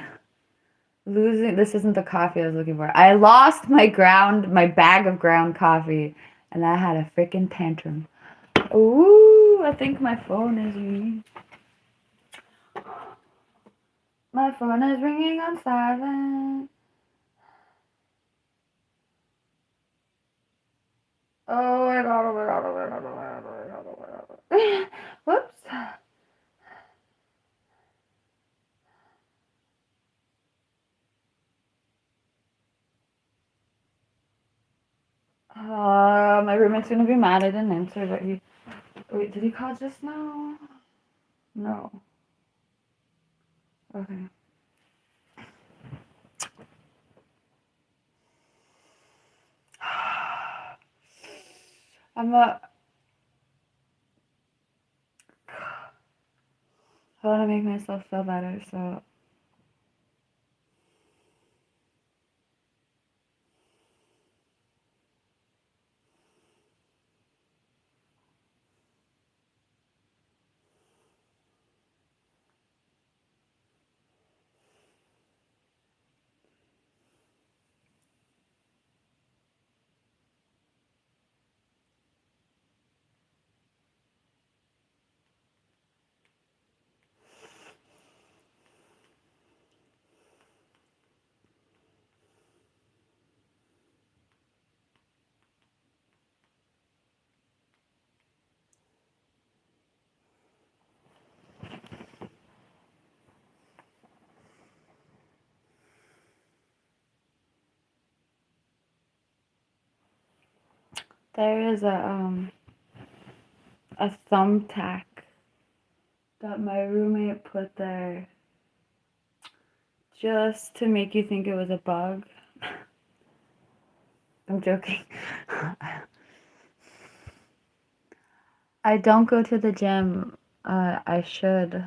Speaker 1: losing. This isn't the coffee I was looking for. I lost my bag of ground coffee, and I had a freaking tantrum. Ooh, I think my phone is ringing. My phone is ringing on silent. Oh my god, oh my god, oh my god, oh my god, oh my god, oh my god. Whoops. My roommate's gonna be mad I didn't answer, but wait, did he call just now? No. Okay. I want to make myself feel better, so. There is a thumbtack that my roommate put there just to make you think it was a bug. I'm joking. I don't go to the gym. I should.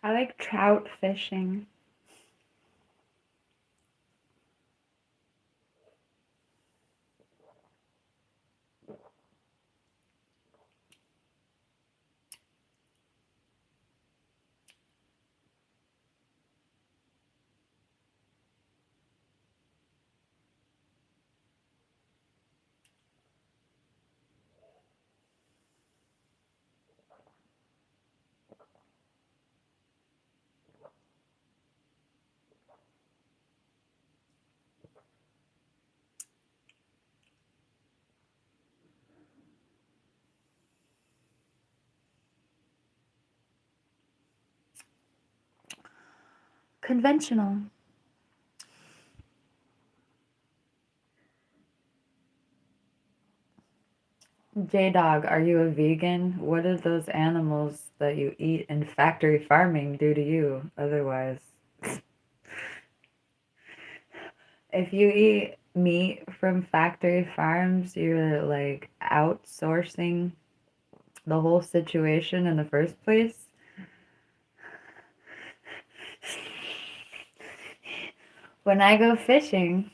Speaker 1: I like trout fishing. Conventional. J-Dog, are you a vegan? What do those animals that you eat in factory farming do to you otherwise? If you eat meat from factory farms, you're like outsourcing the whole situation in the first place. When I go fishing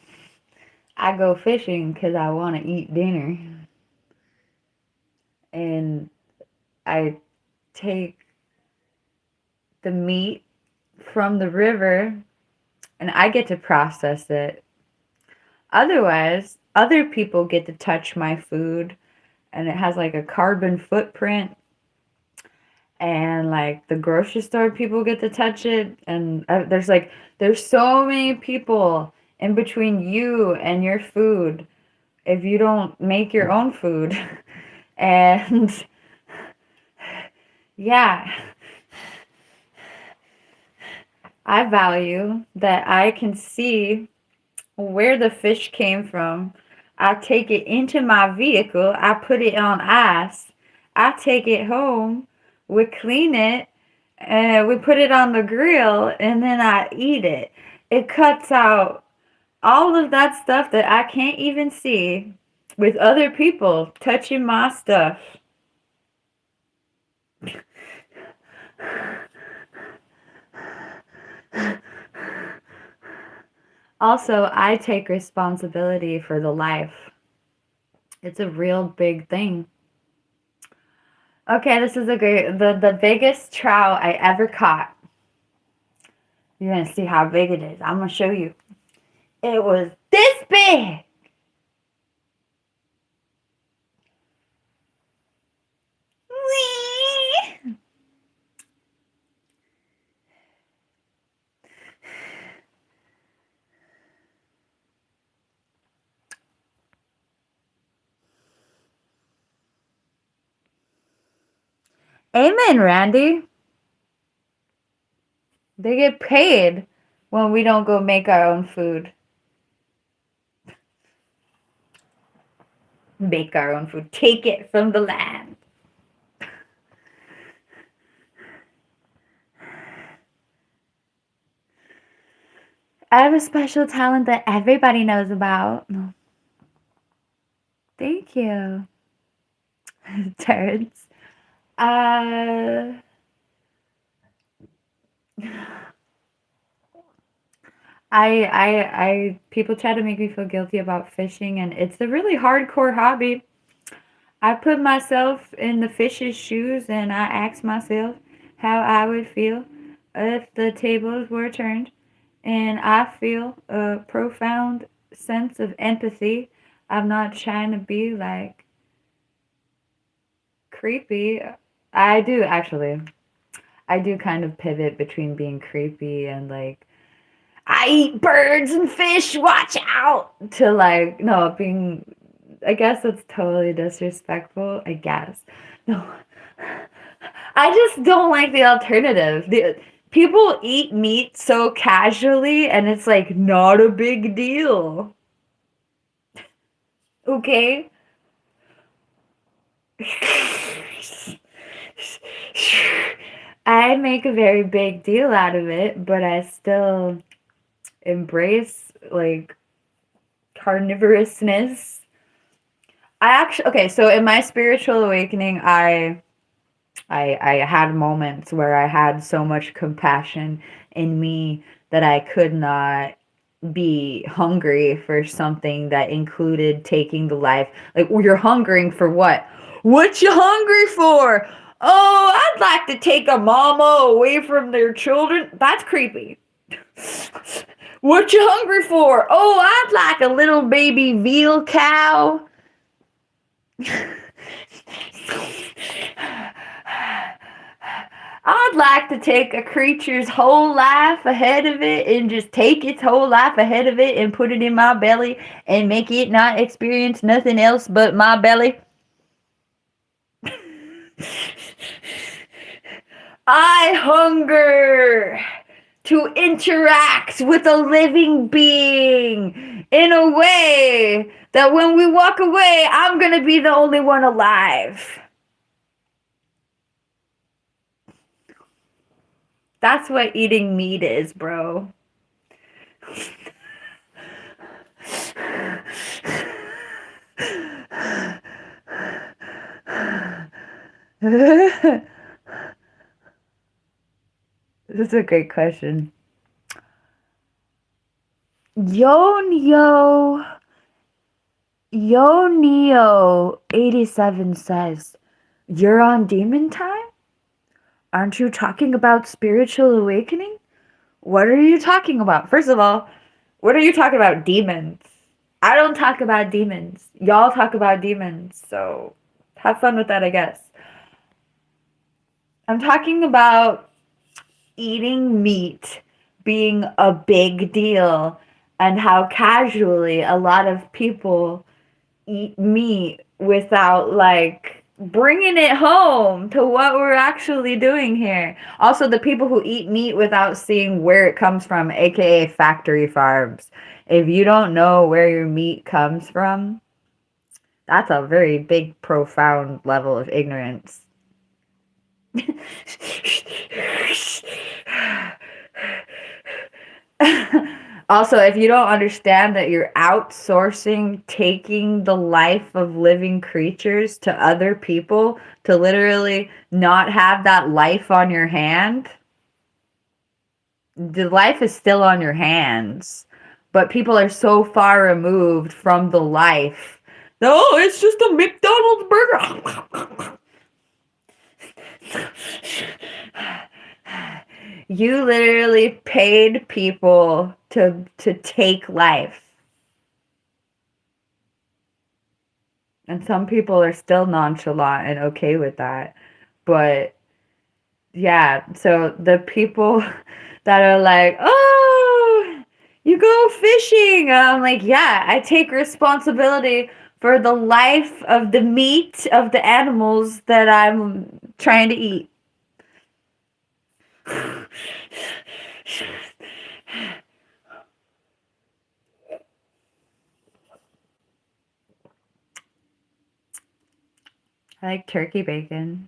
Speaker 1: because I want to eat dinner. And I take the meat from the river and I get to process it. Otherwise, other people get to touch my food and it has like a carbon footprint. And like the grocery store people get to touch it. And there's so many people in between you and your food if you don't make your own food. And yeah, I value that I can see where the fish came from. I take it into my vehicle. I put it on ice. I take it home. We clean it. And we put it on the grill. And then I eat it. It cuts out all of that stuff that I can't even see with other people touching my stuff. Also, I take responsibility for the life. It's a real big thing. Okay, this is the biggest trout I ever caught. You're gonna see how big it is. I'm gonna show you. It was this big. Whee! Amen, Randy. They get paid when we don't go make our own food. Make our own food. Take it from the land. I have a special talent that everybody knows about. Thank you. Turds. People try to make me feel guilty about fishing, and it's a really hardcore hobby. I put myself in the fish's shoes, and I ask myself how I would feel if the tables were turned, and I feel a profound sense of empathy. I'm not trying to be like creepy. I do actually. I do kind of pivot between being creepy and like I eat birds and fish, watch out, to like no, being I guess that's totally disrespectful, I guess. No. I just don't like the alternative. People eat meat so casually and it's like not a big deal. Okay? I make a very big deal out of it, but I still embrace like carnivorousness. I actually okay, so in my spiritual awakening, I had moments where I had so much compassion in me that I could not be hungry for something that included taking the life. Like, well, you're hungering for what? What you hungry for? Oh, I'd like to take a mama away from their children. That's creepy. What you hungry for? Oh, I'd like a little baby veal cow. I'd like to take a creature's whole life ahead of it and just take its whole life ahead of it and put it in my belly and make it not experience nothing else but my belly. I hunger to interact with a living being in a way that when we walk away, I'm going to be the only one alive. That's what eating meat is, bro. This is a great question. Yo Neo 87 says, "You're on demon time? Aren't you talking about spiritual awakening? What are you talking about?" First of all, what are you talking about, demons? I don't talk about demons. Y'all talk about demons, so have fun with that, I guess. I'm talking about eating meat being a big deal and how casually a lot of people eat meat without like bringing it home to what we're actually doing here. Also, the people who eat meat without seeing where it comes from, aka factory farms. If you don't know where your meat comes from, that's a very big, profound level of ignorance. Also, if you don't understand that you're outsourcing taking the life of living creatures to other people to literally not have that life on your hand, the life is still on your hands, but people are so far removed from the life. Oh, it's just a McDonald's burger. You literally paid people to take life. And some people are still nonchalant and okay with that. But yeah, so the people that are like, "Oh, you go fishing." I'm like, "Yeah, I take responsibility for the life of the meat of the animals that I'm trying to eat." I like turkey bacon.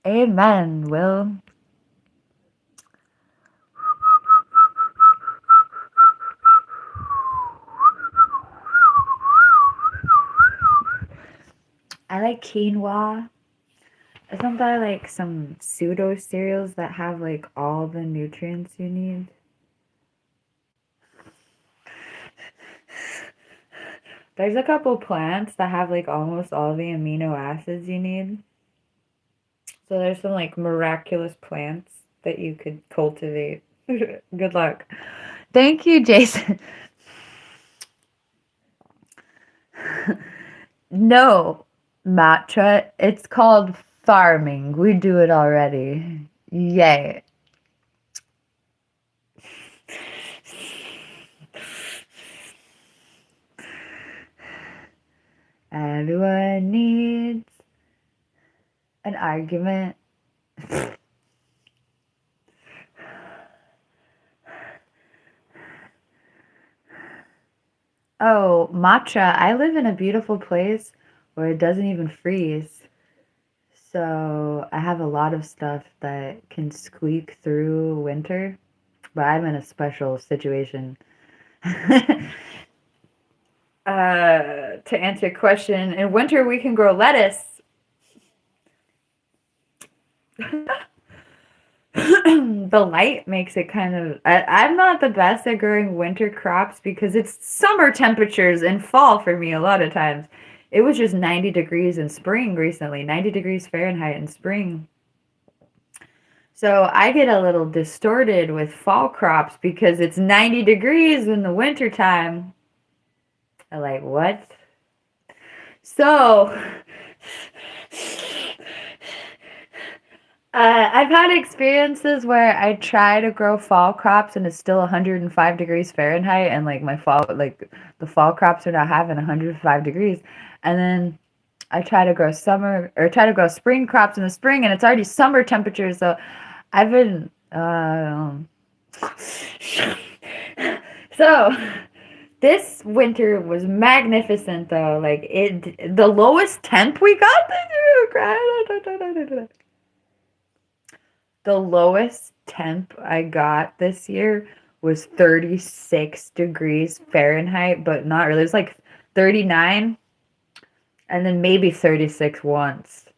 Speaker 1: Amen, Will. I like quinoa. Isn't that like some pseudo cereals that have like all the nutrients you need? There's a couple plants that have like almost all the amino acids you need. So there's some like miraculous plants that you could cultivate. Good luck. Thank you, Jason. No, Matra. It's called farming. We do it already. Yay. Everyone needs an argument. Oh, Matra, I live in a beautiful place where it doesn't even freeze. So I have a lot of stuff that can squeak through winter, but I'm in a special situation. To answer your question, in winter we can grow lettuce. The light makes it kind of. I'm not the best at growing winter crops because it's summer temperatures and fall for me a lot of times. It was just 90 degrees in spring recently, 90 degrees Fahrenheit in spring. So I get a little distorted with fall crops because it's 90 degrees in the winter time. I'm like, what? So I've had experiences where I try to grow fall crops and it's still 105 degrees Fahrenheit, and like the fall crops are not having 105 degrees. And then I try to grow spring crops in the spring and it's already summer temperatures. So I've been, so this winter was magnificent though. Like the lowest temp we got this year. The lowest temp I got this year was 36 degrees Fahrenheit, but not really. It was like 39 and then maybe 36 once.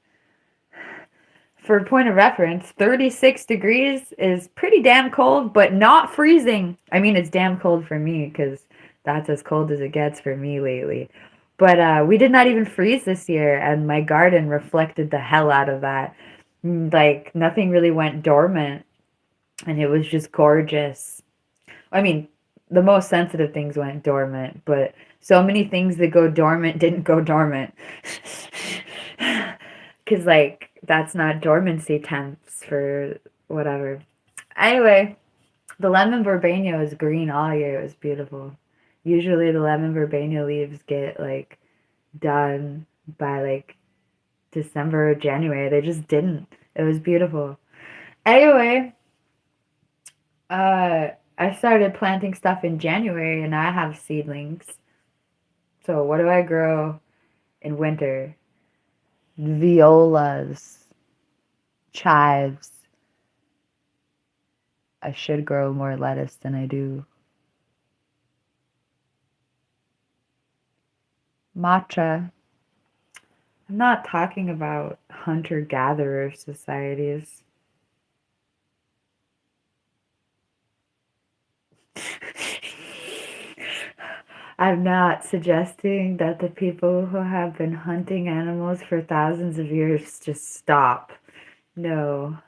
Speaker 1: For a point of reference, 36 degrees is pretty damn cold, but not freezing. I mean, it's damn cold for me because that's as cold as it gets for me lately. But we did not even freeze this year, and my garden reflected the hell out of that. Like, nothing really went dormant, and it was just gorgeous. I mean, the most sensitive things went dormant, but so many things that go dormant didn't go dormant. Because, like, that's not dormancy temps for whatever. Anyway, the lemon verbena was green all year. It was beautiful. Usually the lemon verbena leaves get, like, done by, like, December or January. They just didn't. It was beautiful. Anyway, I started planting stuff in January and I have seedlings. So what do I grow in winter? Violas, chives. I should grow more lettuce than I do. Matcha. I'm not talking about hunter-gatherer societies. I'm not suggesting that the people who have been hunting animals for thousands of years just stop. No.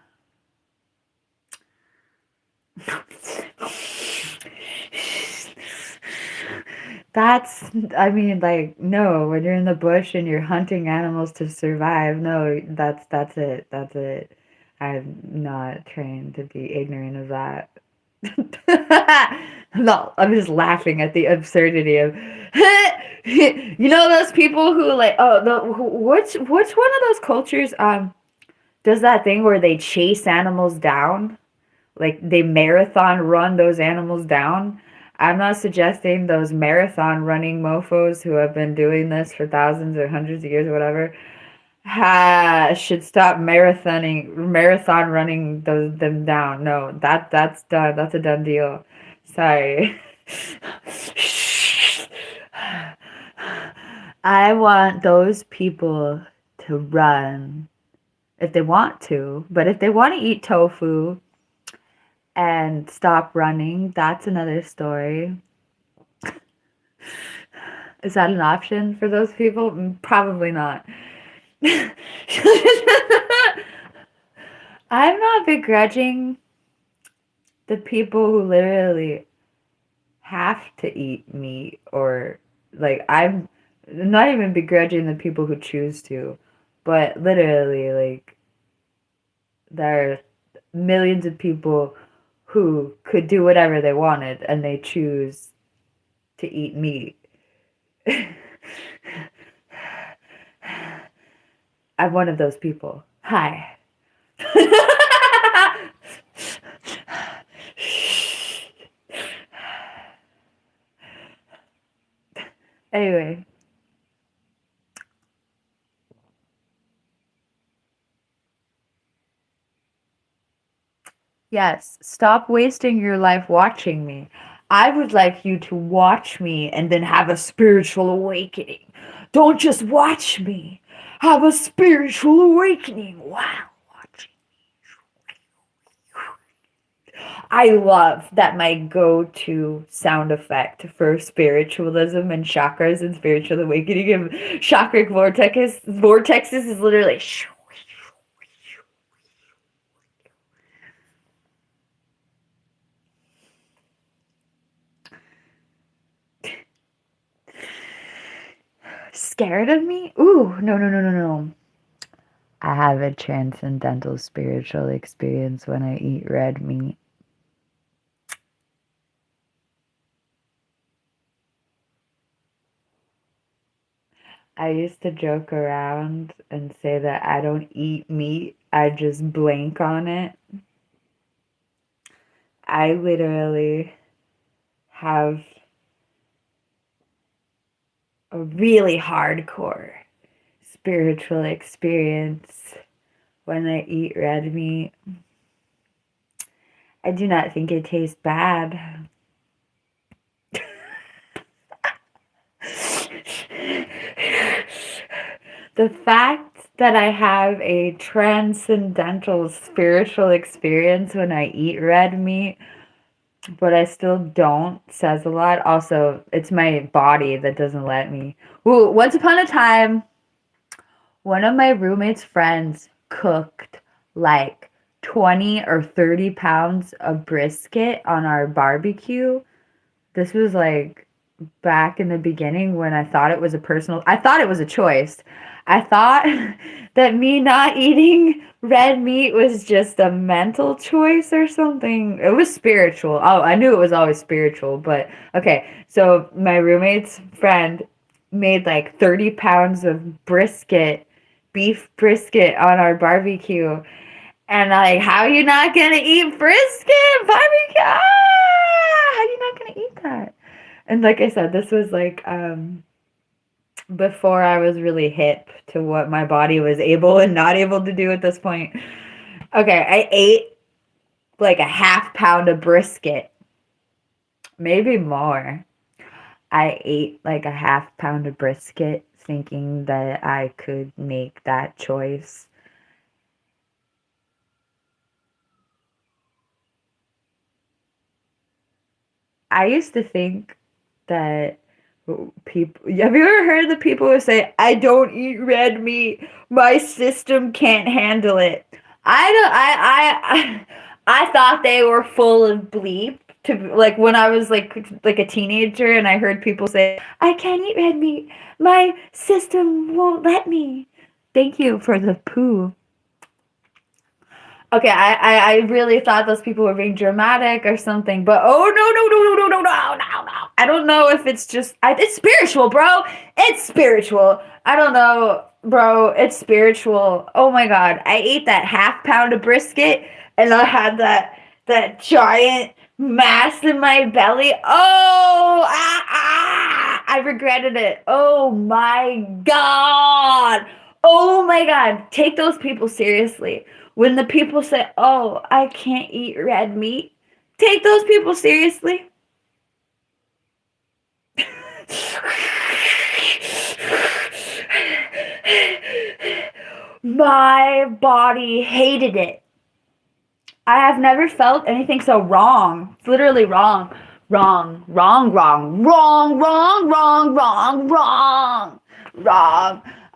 Speaker 1: I mean, like, no, when you're in the bush and you're hunting animals to survive, no, that's it. That's it. I'm not trained to be ignorant of that. No, I'm just laughing at the absurdity of you know those people who like which one of those cultures does that thing where they chase animals down? Like they marathon run those animals down. I'm not suggesting those marathon running mofos who have been doing this for thousands or hundreds of years or whatever should stop marathon running them down. No, that's done. That's a done deal. Sorry. I want those people to run if they want to, but if they want to eat tofu and stop running, that's another story. Is that an option for those people? Probably not. I'm not begrudging the people who literally have to eat meat, or like I'm not even begrudging the people who choose to, but literally like there are millions of people who could do whatever they wanted and they choose to eat meat. I'm one of those people. Hi. Anyway. Yes, stop wasting your life watching me. I would like you to watch me and then have a spiritual awakening. Don't just watch me. Have a spiritual awakening. Wow. I love that my go-to sound effect for spiritualism and chakras and spiritual awakening and chakric vortexes is literally scared of me? Ooh, no. I have a transcendental spiritual experience when I eat red meat. I used to joke around and say that I don't eat meat, I just blank on it. I literally have a really hardcore spiritual experience when I eat red meat. I do not think it tastes bad. The fact that I have a transcendental spiritual experience when I eat red meat, but I still don't, says a lot. Also, it's my body that doesn't let me. Ooh, once upon a time, one of my roommate's friends cooked like 20 or 30 pounds of brisket on our barbecue. This was like back in the beginning when I thought it was I thought it was a choice. I thought that me not eating red meat was just a mental choice or something. It was spiritual. Oh, I knew it was always spiritual, but okay. So my roommate's friend made like 30 pounds of beef brisket on our barbecue. And like, how are you not gonna eat brisket barbecue? Ah, how are you not gonna eat that? And like I said, this was like before I was really hip to what my body was able and not able to do at this point. Okay, I ate like a half pound of brisket, maybe more. I ate like a half pound of brisket thinking that I could make that choice. I used to think that people, have you ever heard the people who say, I don't eat red meat, my system can't handle it? I don't I thought they were full of bleep to like when I was like a teenager and I heard people say, I can't eat red meat, my system won't let me. Thank you for the poo. Okay, I really thought those people were being dramatic or something, but oh no. I don't know if it's just it's spiritual, bro. It's spiritual. I don't know, bro. It's spiritual. Oh my god, I ate that half pound of brisket and I had that giant mass in my belly. Oh, I regretted it. Oh my god. Oh my god. Take those people seriously. When the people say, oh, I can't eat red meat, take those people seriously. My body hated it. I have never felt anything so wrong. It's literally wrong. Wrong.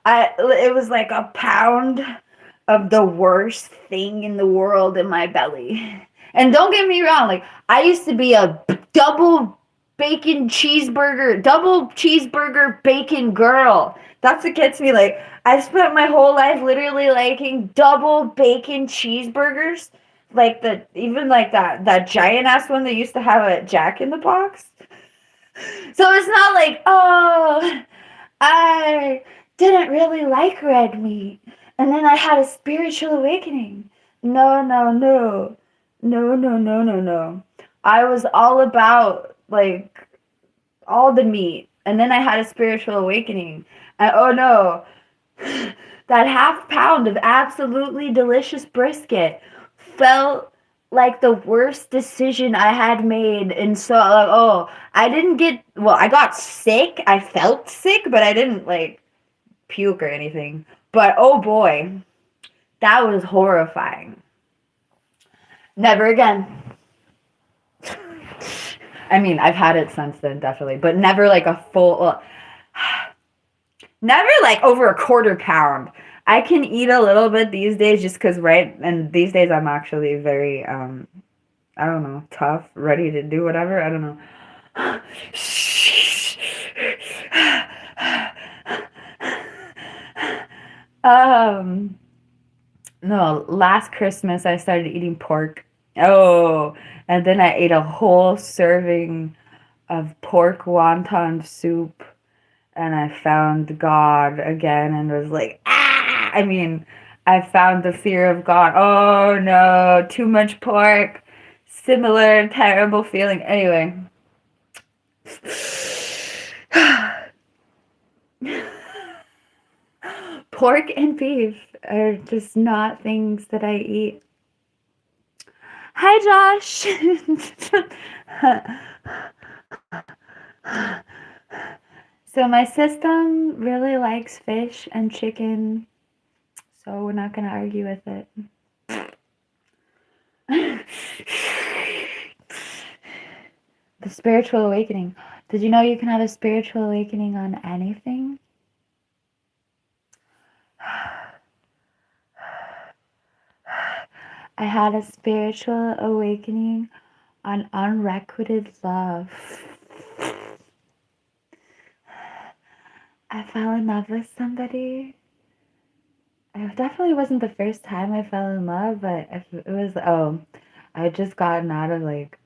Speaker 1: It was like a pound of the worst thing in the world in my belly. And don't get me wrong, like I used to be a double bacon cheeseburger, double cheeseburger bacon girl. That's what gets me. Like, I spent my whole life literally liking double bacon cheeseburgers. Like even like that giant ass one they used to have at Jack in the Box. So it's not like, oh, I didn't really like red meat. And then I had a spiritual awakening. No, no, no. No, no, no, no, no. I was all about, like, all the meat. And then I had a spiritual awakening. And oh no, that half pound of absolutely delicious brisket felt like the worst decision I had made. And so, like, oh, I didn't get, well, I got sick. I felt sick, but I didn't, like, puke or anything. But oh boy, that was horrifying. Never again. I mean, I've had it since then, definitely, but never like a full, well, never like over a quarter pound. I can eat a little bit these days just because, right? And these days I'm actually very, I don't know, tough, ready to do whatever. I don't know. No, last Christmas I started eating pork. Oh, and then I ate a whole serving of pork wonton soup, and I found God again and was like, ah! I mean, I found the fear of God. Oh no, too much pork. Similar terrible feeling. Anyway. Pork and beef are just not things that I eat. Hi, Josh. So my system really likes fish and chicken, so we're not going to argue with it. The spiritual awakening. Did you know you can have a spiritual awakening on anything? I had a spiritual awakening on unrequited love. I fell in love with somebody. It definitely wasn't the first time I fell in love, but it was, I had just gotten out of like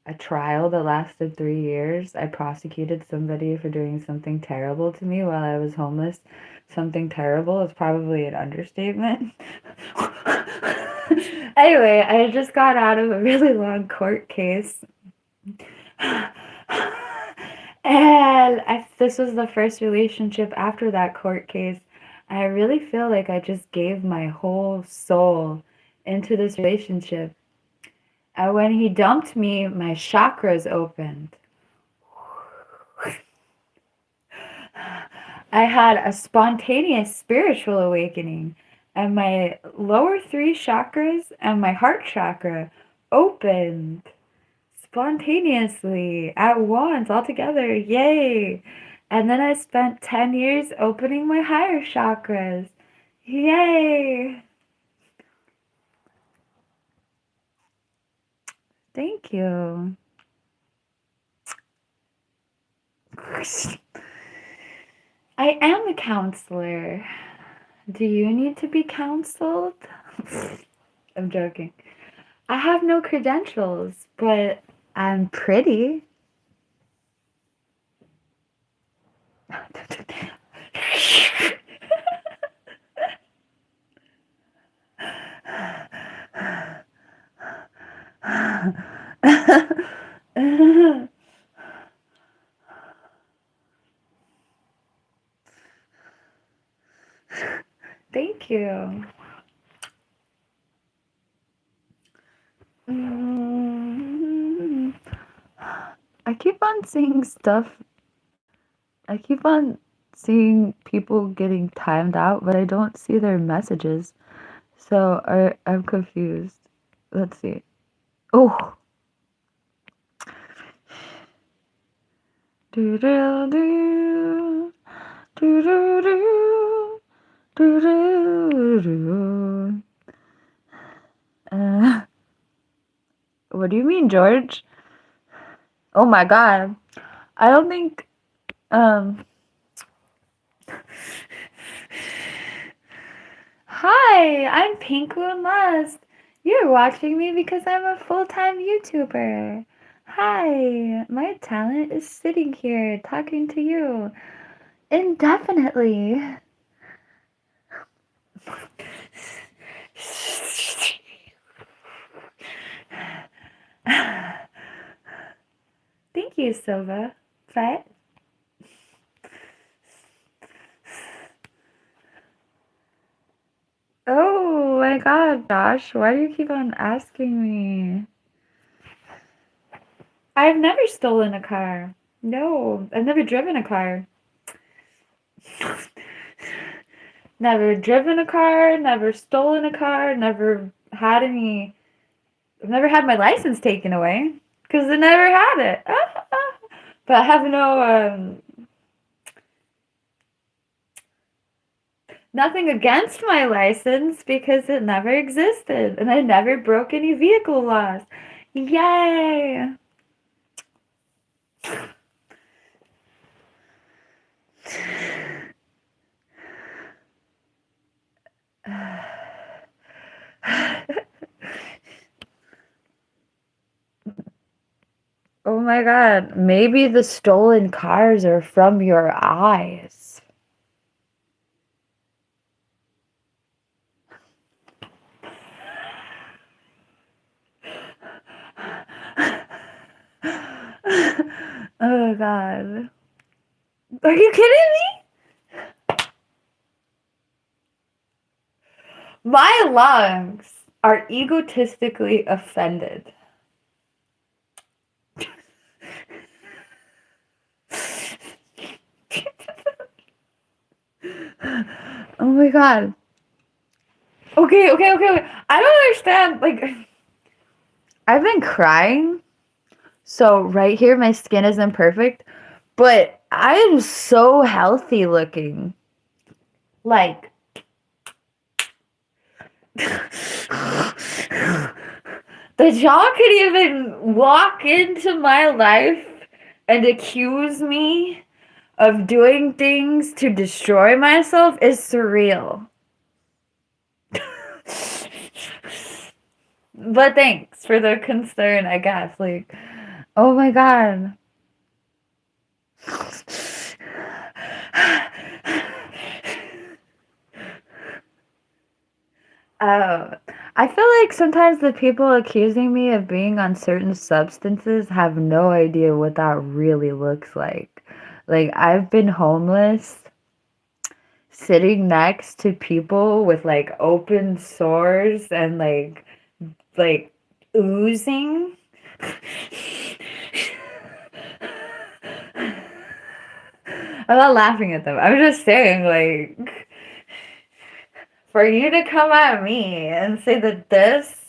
Speaker 1: a trial that lasted 3 years. I prosecuted somebody for doing something terrible to me while I was homeless. Something terrible is probably an understatement. Anyway, I just got out of a really long court case. And this was the first relationship after that court case. I really feel like I just gave my whole soul into this relationship. And when he dumped me, my chakras opened. I had a spontaneous spiritual awakening, and my lower 3 chakras and my heart chakra opened spontaneously at once, all together. Yay! And then I spent 10 years opening my higher chakras. Yay! Thank you. I am a counselor. Do you need to be counseled? I'm joking. I have no credentials, but I'm pretty. Thank you. I keep on seeing stuff. I keep on seeing people getting timed out, but I don't see their messages. So I'm confused. Let's see. Oh. Do do do do do do do do do. What do you mean, George? Oh my god. I don't think um Hi, I'm PinkMoonLust. You're watching me because I'm a full-time YouTuber. Hi, my talent is sitting here talking to you indefinitely. Thank you, Silva. But oh my god, Josh, why do you keep on asking me? I've never stolen a car. No, I've never driven a car. Never driven a car, never stolen a car, never had any. I've never had my license taken away because I never had it. But I have nothing against my license because it never existed and I never broke any vehicle laws. Yay! Oh my god, maybe the stolen cars are from your eyes. Oh god. Are you kidding me? My lungs are egotistically offended. Oh my god. Okay. I don't understand. Like, I've been crying. So, right here, my skin is imperfect. But I am so healthy looking. Like, that y'all could even walk into my life and accuse me of doing things to destroy myself is surreal. But thanks for the concern, I guess. Like, oh my god. I feel like sometimes the people accusing me of being on certain substances have no idea what that really looks like. Like, I've been homeless sitting next to people with like open sores and like oozing. I'm not laughing at them. I'm just saying, like, for you to come at me and say that this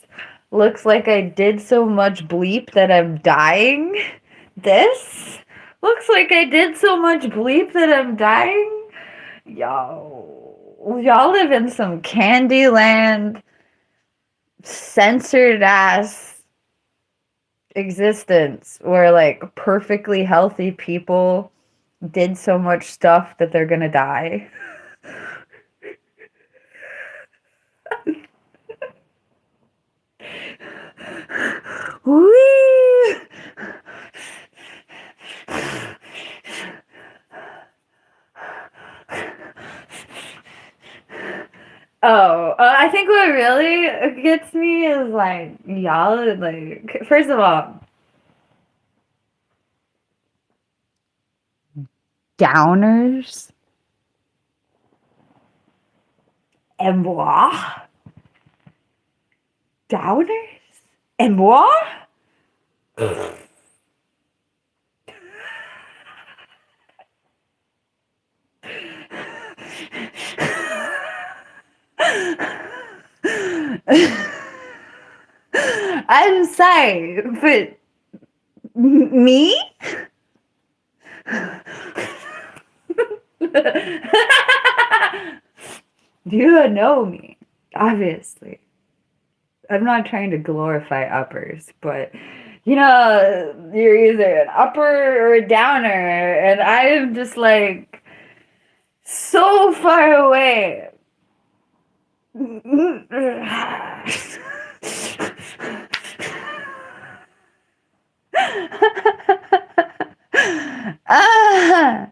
Speaker 1: looks like I did so much bleep that I'm dying. This looks like I did so much bleep that I'm dying. Y'all live in some Candyland censored ass existence where like perfectly healthy people did so much stuff that they're gonna die. Whee! Oh, I think what really gets me is like y'all like first of all, downers and moi, downers and moi. I'm sorry, but me? You know me, obviously. I'm not trying to glorify uppers, but you're either an upper or a downer, and I am just like so far away. Ah.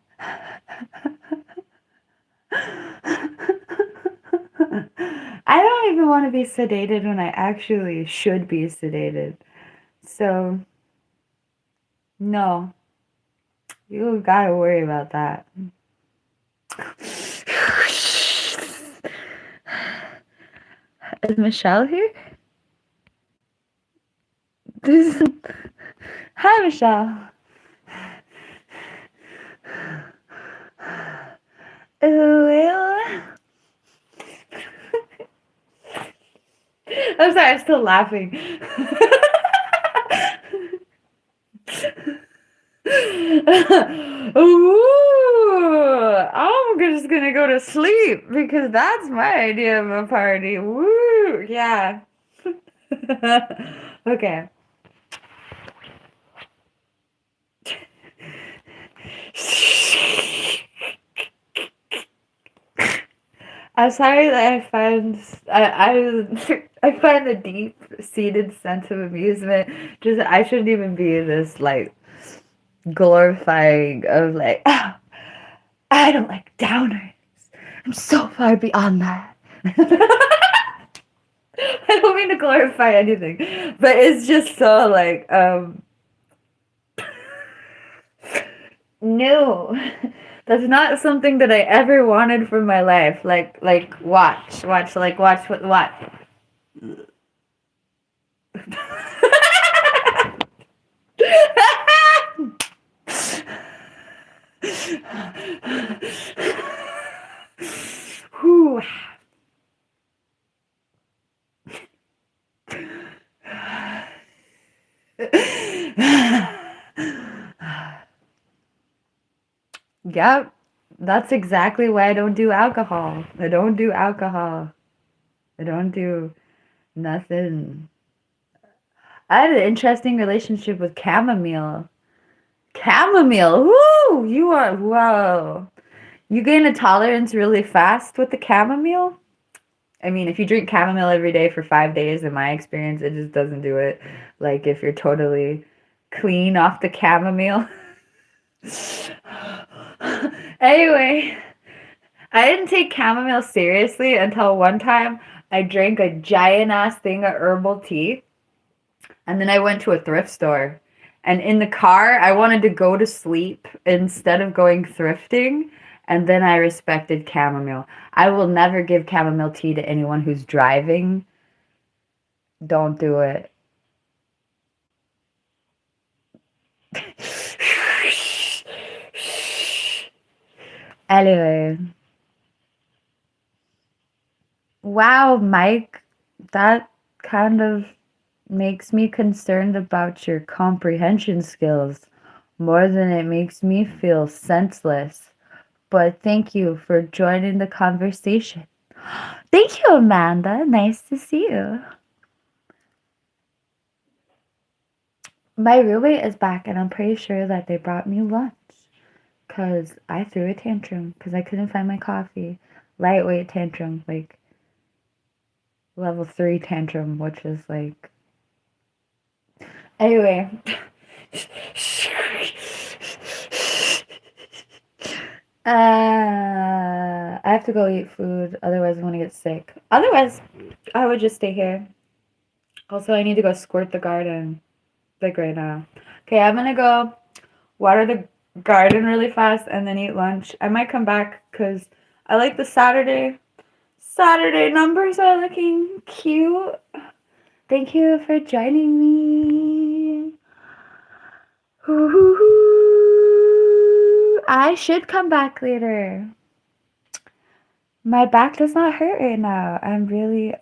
Speaker 1: I don't even want to be sedated when I actually should be sedated. So, no, you gotta worry about that. Is Michelle here? Hi, Michelle. Well, I'm sorry, I'm still laughing. Ooh, I'm just gonna go to sleep because that's my idea of a party. Woo, yeah. Okay. I'm sorry that I find the deep-seated sense of amusement. Just I shouldn't even be this like glorifying of like, oh, I don't like downers. I'm so far beyond that. I don't mean to glorify anything, but it's just so like no. That's not something that I ever wanted for my life. Like watch, what? Whew. Yep, that's exactly why I don't do alcohol. I don't do alcohol. I don't do nothing. I had an interesting relationship with chamomile. Chamomile, woo! Whoa. You gain a tolerance really fast with the chamomile. I mean, if you drink chamomile every day for 5 days, in my experience, it just doesn't do it. Like if you're totally clean off the chamomile. Anyway, I didn't take chamomile seriously until one time I drank a giant ass thing of herbal tea. And then I went to a thrift store. And in the car, I wanted to go to sleep instead of going thrifting. And then I respected chamomile. I will never give chamomile tea to anyone who's driving. Don't do it. Anyway. Wow, Mike. That kind of makes me concerned about your comprehension skills more than it makes me feel senseless. But thank you for joining the conversation. Thank you, Amanda. Nice to see you. My roommate is back, and I'm pretty sure that they brought me lunch because I threw a tantrum because I couldn't find my coffee. Lightweight tantrum, like level 3 tantrum, which is like. Anyway. I have to go eat food, otherwise I'm gonna get sick. Otherwise, I would just stay here. Also, I need to go squirt the garden, like right now. Okay, I'm gonna go water the garden really fast and then eat lunch. I might come back because I like the Saturday numbers are looking cute. Thank you for joining me. I should come back later. My back does not hurt right now. I'm really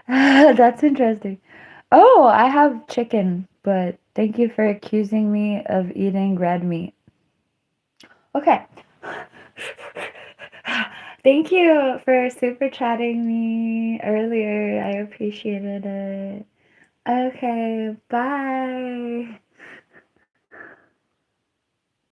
Speaker 1: that's interesting. Oh, I have chicken, but thank you for accusing me of eating red meat. Okay. Thank you for super chatting me earlier. I appreciated it. Okay, bye.